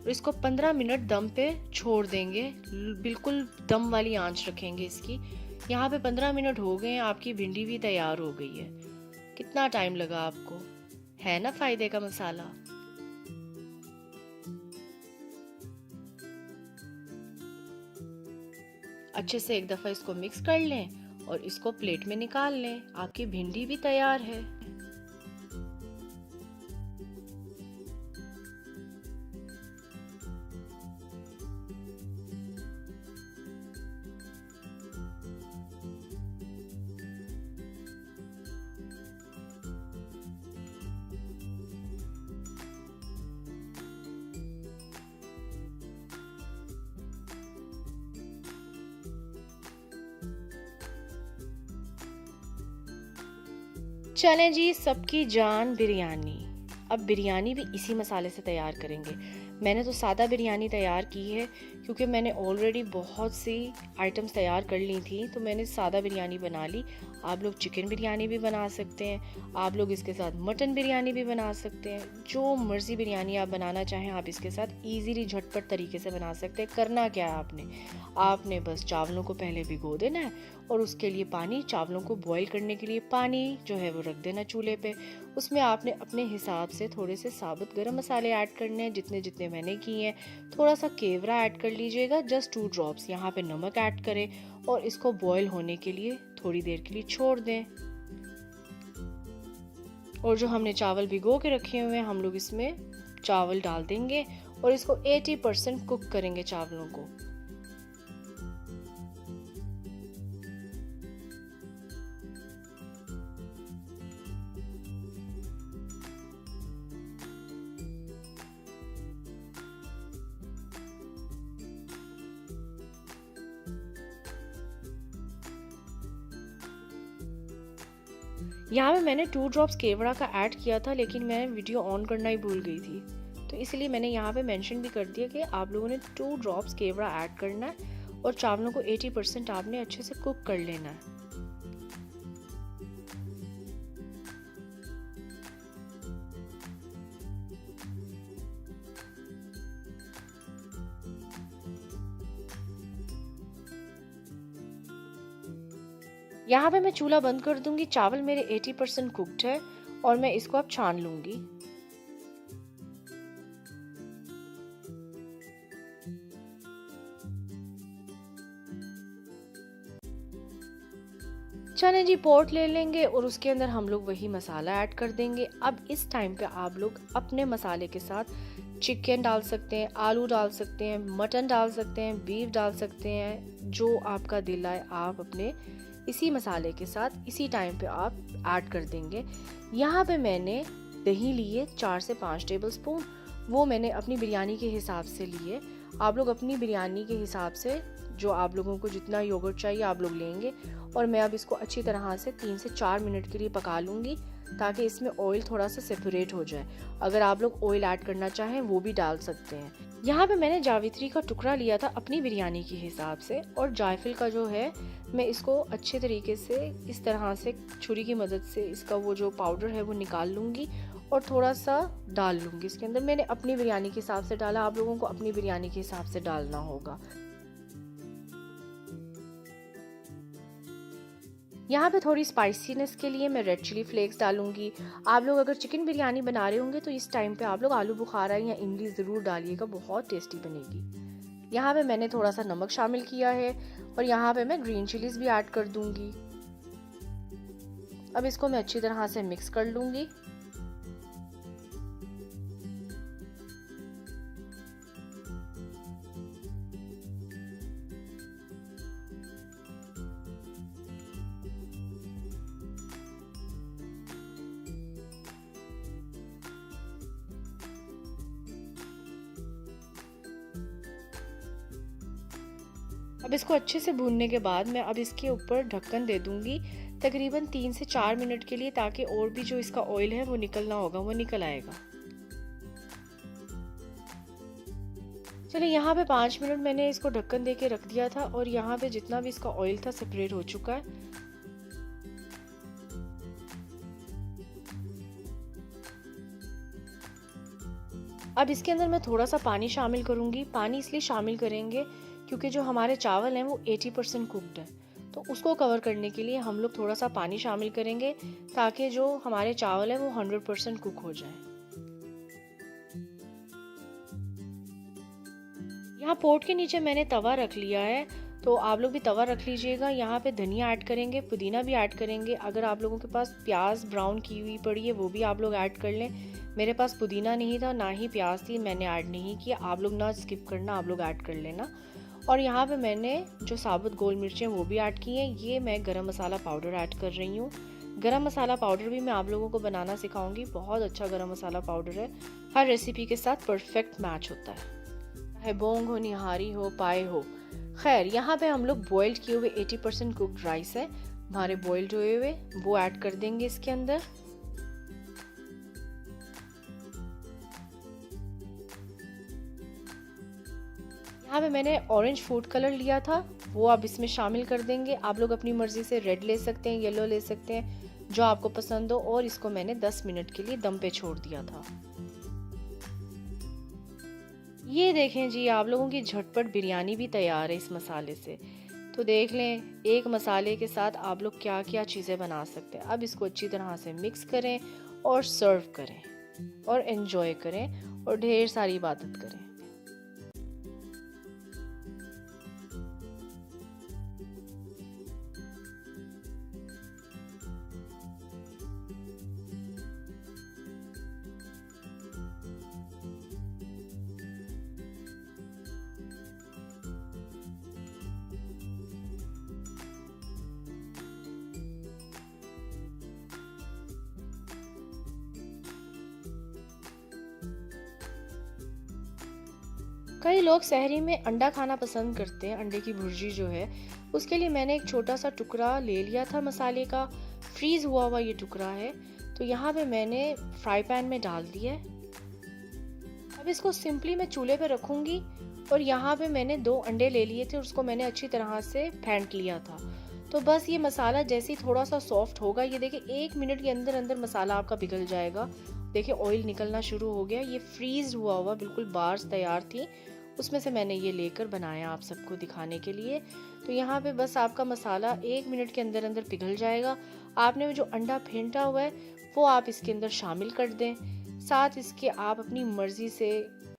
इसको 15 मिनट दम पे छोड़ देंगे, बिल्कुल दम वाली आंच रखेंगे इसकी। यहाँ पे 15 मिनट हो गए हैं, आपकी भिंडी भी तैयार हो गई है। कितना टाइम लगा आपको, है ना फायदे का मसाला। अच्छे से एक दफा इसको मिक्स कर लें और इसको प्लेट में निकाल लें, आपकी भिंडी भी तैयार है। चलें जी, सबकी जान बिरयानी। अब बिरयानी भी इसी मसाले से तैयार करेंगे। मैंने तो सादा बिरयानी तैयार की है क्योंकि मैंने ऑलरेडी बहुत सी आइटम्स तैयार कर ली थी, तो मैंने सादा बिरयानी बना ली। आप लोग चिकन बिरयानी भी बना सकते हैं, आप लोग इसके साथ मटन बिरयानी भी बना सकते हैं। जो मर्ज़ी बिरयानी आप बनाना चाहें आप इसके साथ ईज़िली झटपट तरीके से बना सकते हैं। करना क्या है, आपने बस चावलों को पहले भिगो देना है और उसके लिए पानी, चावलों को बॉईल करने के लिए पानी जो है वो रख देना चूल्हे पे। उसमें आपने अपने हिसाब से थोड़े से साबुत गरम मसाले ऐड करने हैं, जितने जितने मैंने किए हैं। थोड़ा सा केवड़ा ऐड कर लीजिएगा, जस्ट 2 ड्रॉप्स। यहाँ पे नमक ऐड करें और इसको बॉईल होने के लिए थोड़ी देर के लिए छोड़ दें। और जो हमने चावल भिगो के रखे हुए हैं, हम लोग इसमें चावल डाल देंगे और इसको 80% कुक करेंगे चावलों को। यहाँ पे मैंने 2 ड्रॉप्स केवड़ा का ऐड किया था, लेकिन मैं वीडियो ऑन करना ही भूल गई थी, तो इसलिए मैंने यहाँ पे मेंशन भी कर दिया कि आप लोगों ने 2 ड्रॉप्स केवड़ा ऐड करना है और चावलों को 80% आपने अच्छे से कुक कर लेना है। यहाँ पे मैं चूल्हा बंद कर दूंगी। चावल मेरे 80% कुक्ड है और मैं इसको अब छान लूंगी। चने जी, पॉट ले लेंगे और उसके अंदर हम लोग वही मसाला ऐड कर देंगे। अब इस टाइम पे आप लोग अपने मसाले के साथ चिकन डाल सकते हैं, आलू डाल सकते हैं, मटन डाल सकते हैं, बीफ डाल सकते हैं, जो आपका दिल आए आप अपने इसी मसाले के साथ इसी टाइम पे आप ऐड कर देंगे। यहाँ पे मैंने दही लिए 4 से 5 टेबलस्पून, वो मैंने अपनी बिरयानी के हिसाब से लिए। आप लोग अपनी बिरयानी के हिसाब से जो आप लोगों को जितना योगर्ट चाहिए आप लोग लेंगे। और मैं अब इसको अच्छी तरह से 3 से 4 मिनट के लिए पका लूँगी ताकि इसमें ऑयल थोड़ा सा सेपरेट हो जाए। अगर आप लोग ऑयल ऐड करना चाहें वो भी डाल सकते हैं। यहाँ पे मैंने जावित्री का टुकड़ा लिया था अपनी बिरयानी के हिसाब से, और जायफल का जो है मैं इसको अच्छे तरीके से इस तरह से छुरी की मदद से इसका वो जो पाउडर है वो निकाल लूँगी और थोड़ा सा डाल लूँगी इसके अंदर। मैंने अपनी बिरयानी के हिसाब से डाला, आप लोगों को अपनी बिरयानी के हिसाब से डालना होगा। यहाँ पे थोड़ी स्पाइसीनेस के लिए मैं रेड चिली फ्लेक्स डालूंगी। आप लोग अगर चिकन बिरयानी बना रहे होंगे तो इस टाइम पे आप लोग आलू बुखारा या इमली ज़रूर डालिएगा, बहुत टेस्टी बनेगी। यहाँ पे मैंने थोड़ा सा नमक शामिल किया है और यहाँ पे मैं ग्रीन चिलीज भी ऐड कर दूंगी। अब इसको मैं अच्छी तरह से मिक्स कर लूंगी। अब इसको अच्छे से भूनने के बाद मैं अब इसके ऊपर ढक्कन दे दूंगी तकरीबन 3 से 4 मिनट के लिए, ताकि और भी जो इसका ऑयल है वो निकलना होगा वो निकल आएगा। चलिए यहाँ पे 5 मिनट मैंने इसको ढक्कन दे के रख दिया था और यहाँ पे जितना भी इसका ऑयल था सेपरेट हो चुका है। अब इसके अंदर मैं थोड़ा सा पानी शामिल करूंगी। पानी इसलिए शामिल करेंगे क्योंकि जो हमारे चावल हैं वो 80% कुक्ड है, तो उसको कवर करने के लिए हम लोग थोड़ा सा पानी शामिल करेंगे ताकि जो हमारे चावल हैं वो 100% कुक हो जाए। यहाँ पोट के नीचे मैंने तवा रख लिया है, तो आप लोग भी तवा रख लीजिएगा। यहाँ पे धनिया ऐड करेंगे, पुदीना भी ऐड करेंगे। अगर आप लोगों के पास प्याज ब्राउन की हुई पड़ी है वो भी आप लोग ऐड कर लें। मेरे पास पुदीना नहीं था ना ही प्याज थी, मैंने ऐड नहीं किया। आप लोग ना स्किप करना, आप लोग ऐड कर लेना। और यहाँ पे मैंने जो साबुत गोल मिर्चें वो भी ऐड की हैं। ये मैं गरम मसाला पाउडर ऐड कर रही हूँ। गरम मसाला पाउडर भी मैं आप लोगों को बनाना सिखाऊंगी, बहुत अच्छा गरम मसाला पाउडर है, हर रेसिपी के साथ परफेक्ट मैच होता है बोंग हो, निहारी हो, पाए हो। खैर यहाँ पे हम लोग बॉइल्ड किए हुए 80% कुक्ड राइस है हमारे बॉइल्ड हुए हुए, वो ऐड कर देंगे इसके अंदर। यहाँ पे मैंने ऑरेंज फूड कलर लिया था, वो आप इसमें शामिल कर देंगे। आप लोग अपनी मर्जी से रेड ले सकते हैं, येलो ले सकते हैं, जो आपको पसंद हो। और इसको मैंने 10 मिनट के लिए दम पे छोड़ दिया था। ये देखें जी, आप लोगों की झटपट बिरयानी भी तैयार है इस मसाले से। तो देख लें, एक मसाले के साथ आप लोग क्या क्या चीज़ें बना सकते हैं। अब इसको अच्छी तरह से मिक्स करें और सर्व करें और एंजॉय करें और ढेर सारी इबादत करें। कई लोग सहरी में अंडा खाना पसंद करते हैं, अंडे की भुर्जी जो है, उसके लिए मैंने एक छोटा सा टुकड़ा ले लिया था मसाले का, फ्रीज हुआ हुआ ये टुकड़ा है। तो यहाँ पे मैंने फ्राई पैन में डाल दिया है। अब इसको सिंपली मैं चूल्हे पे रखूंगी और यहाँ पे मैंने 2 अंडे ले लिए थे, उसको मैंने अच्छी तरह से फेंट लिया था। तो बस ये मसाला जैसे ही थोड़ा सा सॉफ्ट होगा, ये देखिए 1 मिनट के अंदर अंदर मसाला आपका पिघल जाएगा। देखिए ऑयल निकलना शुरू हो गया। ये फ्रीज हुआ हुआ बिल्कुल बार्स तैयार थी, उसमें से मैंने ये लेकर बनाया आप सबको दिखाने के लिए। तो यहाँ पे बस आपका मसाला 1 मिनट के अंदर अंदर पिघल जाएगा। आपने जो अंडा फेंटा हुआ है वो आप इसके अंदर शामिल कर दें। साथ इसके आप अपनी मर्जी से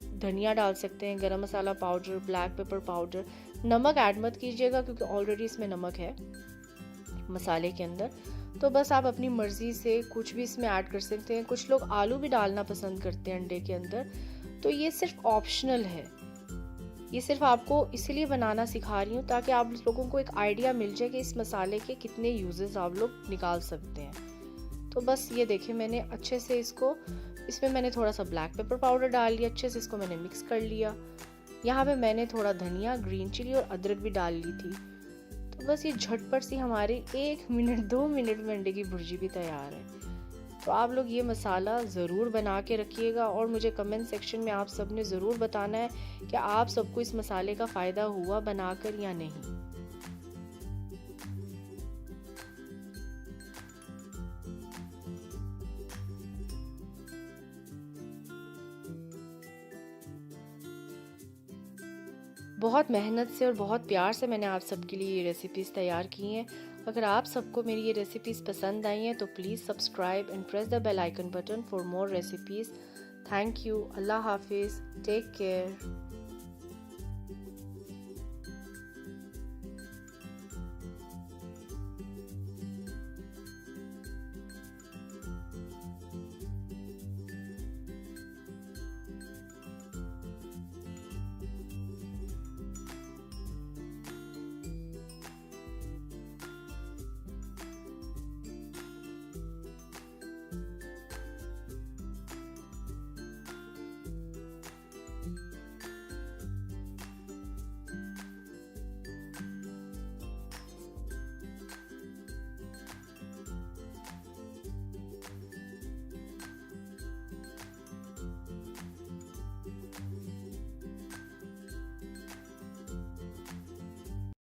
धनिया डाल सकते हैं, गरम मसाला पाउडर, ब्लैक पेपर पाउडर। नमक ऐड मत कीजिएगा क्योंकि ऑलरेडी इसमें नमक है मसाले के अंदर। तो बस आप अपनी मर्जी से कुछ भी इसमें ऐड कर सकते हैं। कुछ लोग आलू भी डालना पसंद करते हैं अंडे के अंदर, तो ये सिर्फ ऑप्शनल है। ये सिर्फ आपको इसीलिए बनाना सिखा रही हूँ ताकि आप लोगों को एक आइडिया मिल जाए कि इस मसाले के कितने यूजेस आप लोग निकाल सकते हैं। तो बस ये देखिए, मैंने अच्छे से इसको, इसमें मैंने थोड़ा सा ब्लैक पेपर पाउडर डाल लिया, अच्छे से इसको मैंने मिक्स कर लिया। यहाँ पे मैंने थोड़ा धनिया, ग्रीन चिली और अदरक भी डाल ली थी। तो बस ये झटपट सी हमारी 1 मिनट 2 मिनट में अंडे की भुर्जी भी तैयार है। तो आप लोग ये मसाला ज़रूर बना के रखिएगा और मुझे कमेंट सेक्शन में आप सब ने ज़रूर बताना है कि आप सबको इस मसाले का फ़ायदा हुआ बनाकर या नहीं। बहुत मेहनत से और बहुत प्यार से मैंने आप सबके लिए ये रेसिपीज़ तैयार की हैं। अगर आप सबको मेरी ये रेसिपीज़ पसंद आई हैं तो please subscribe and press the bell icon button for more recipes. Thank you. अल्लाह हाफिज़। Take care.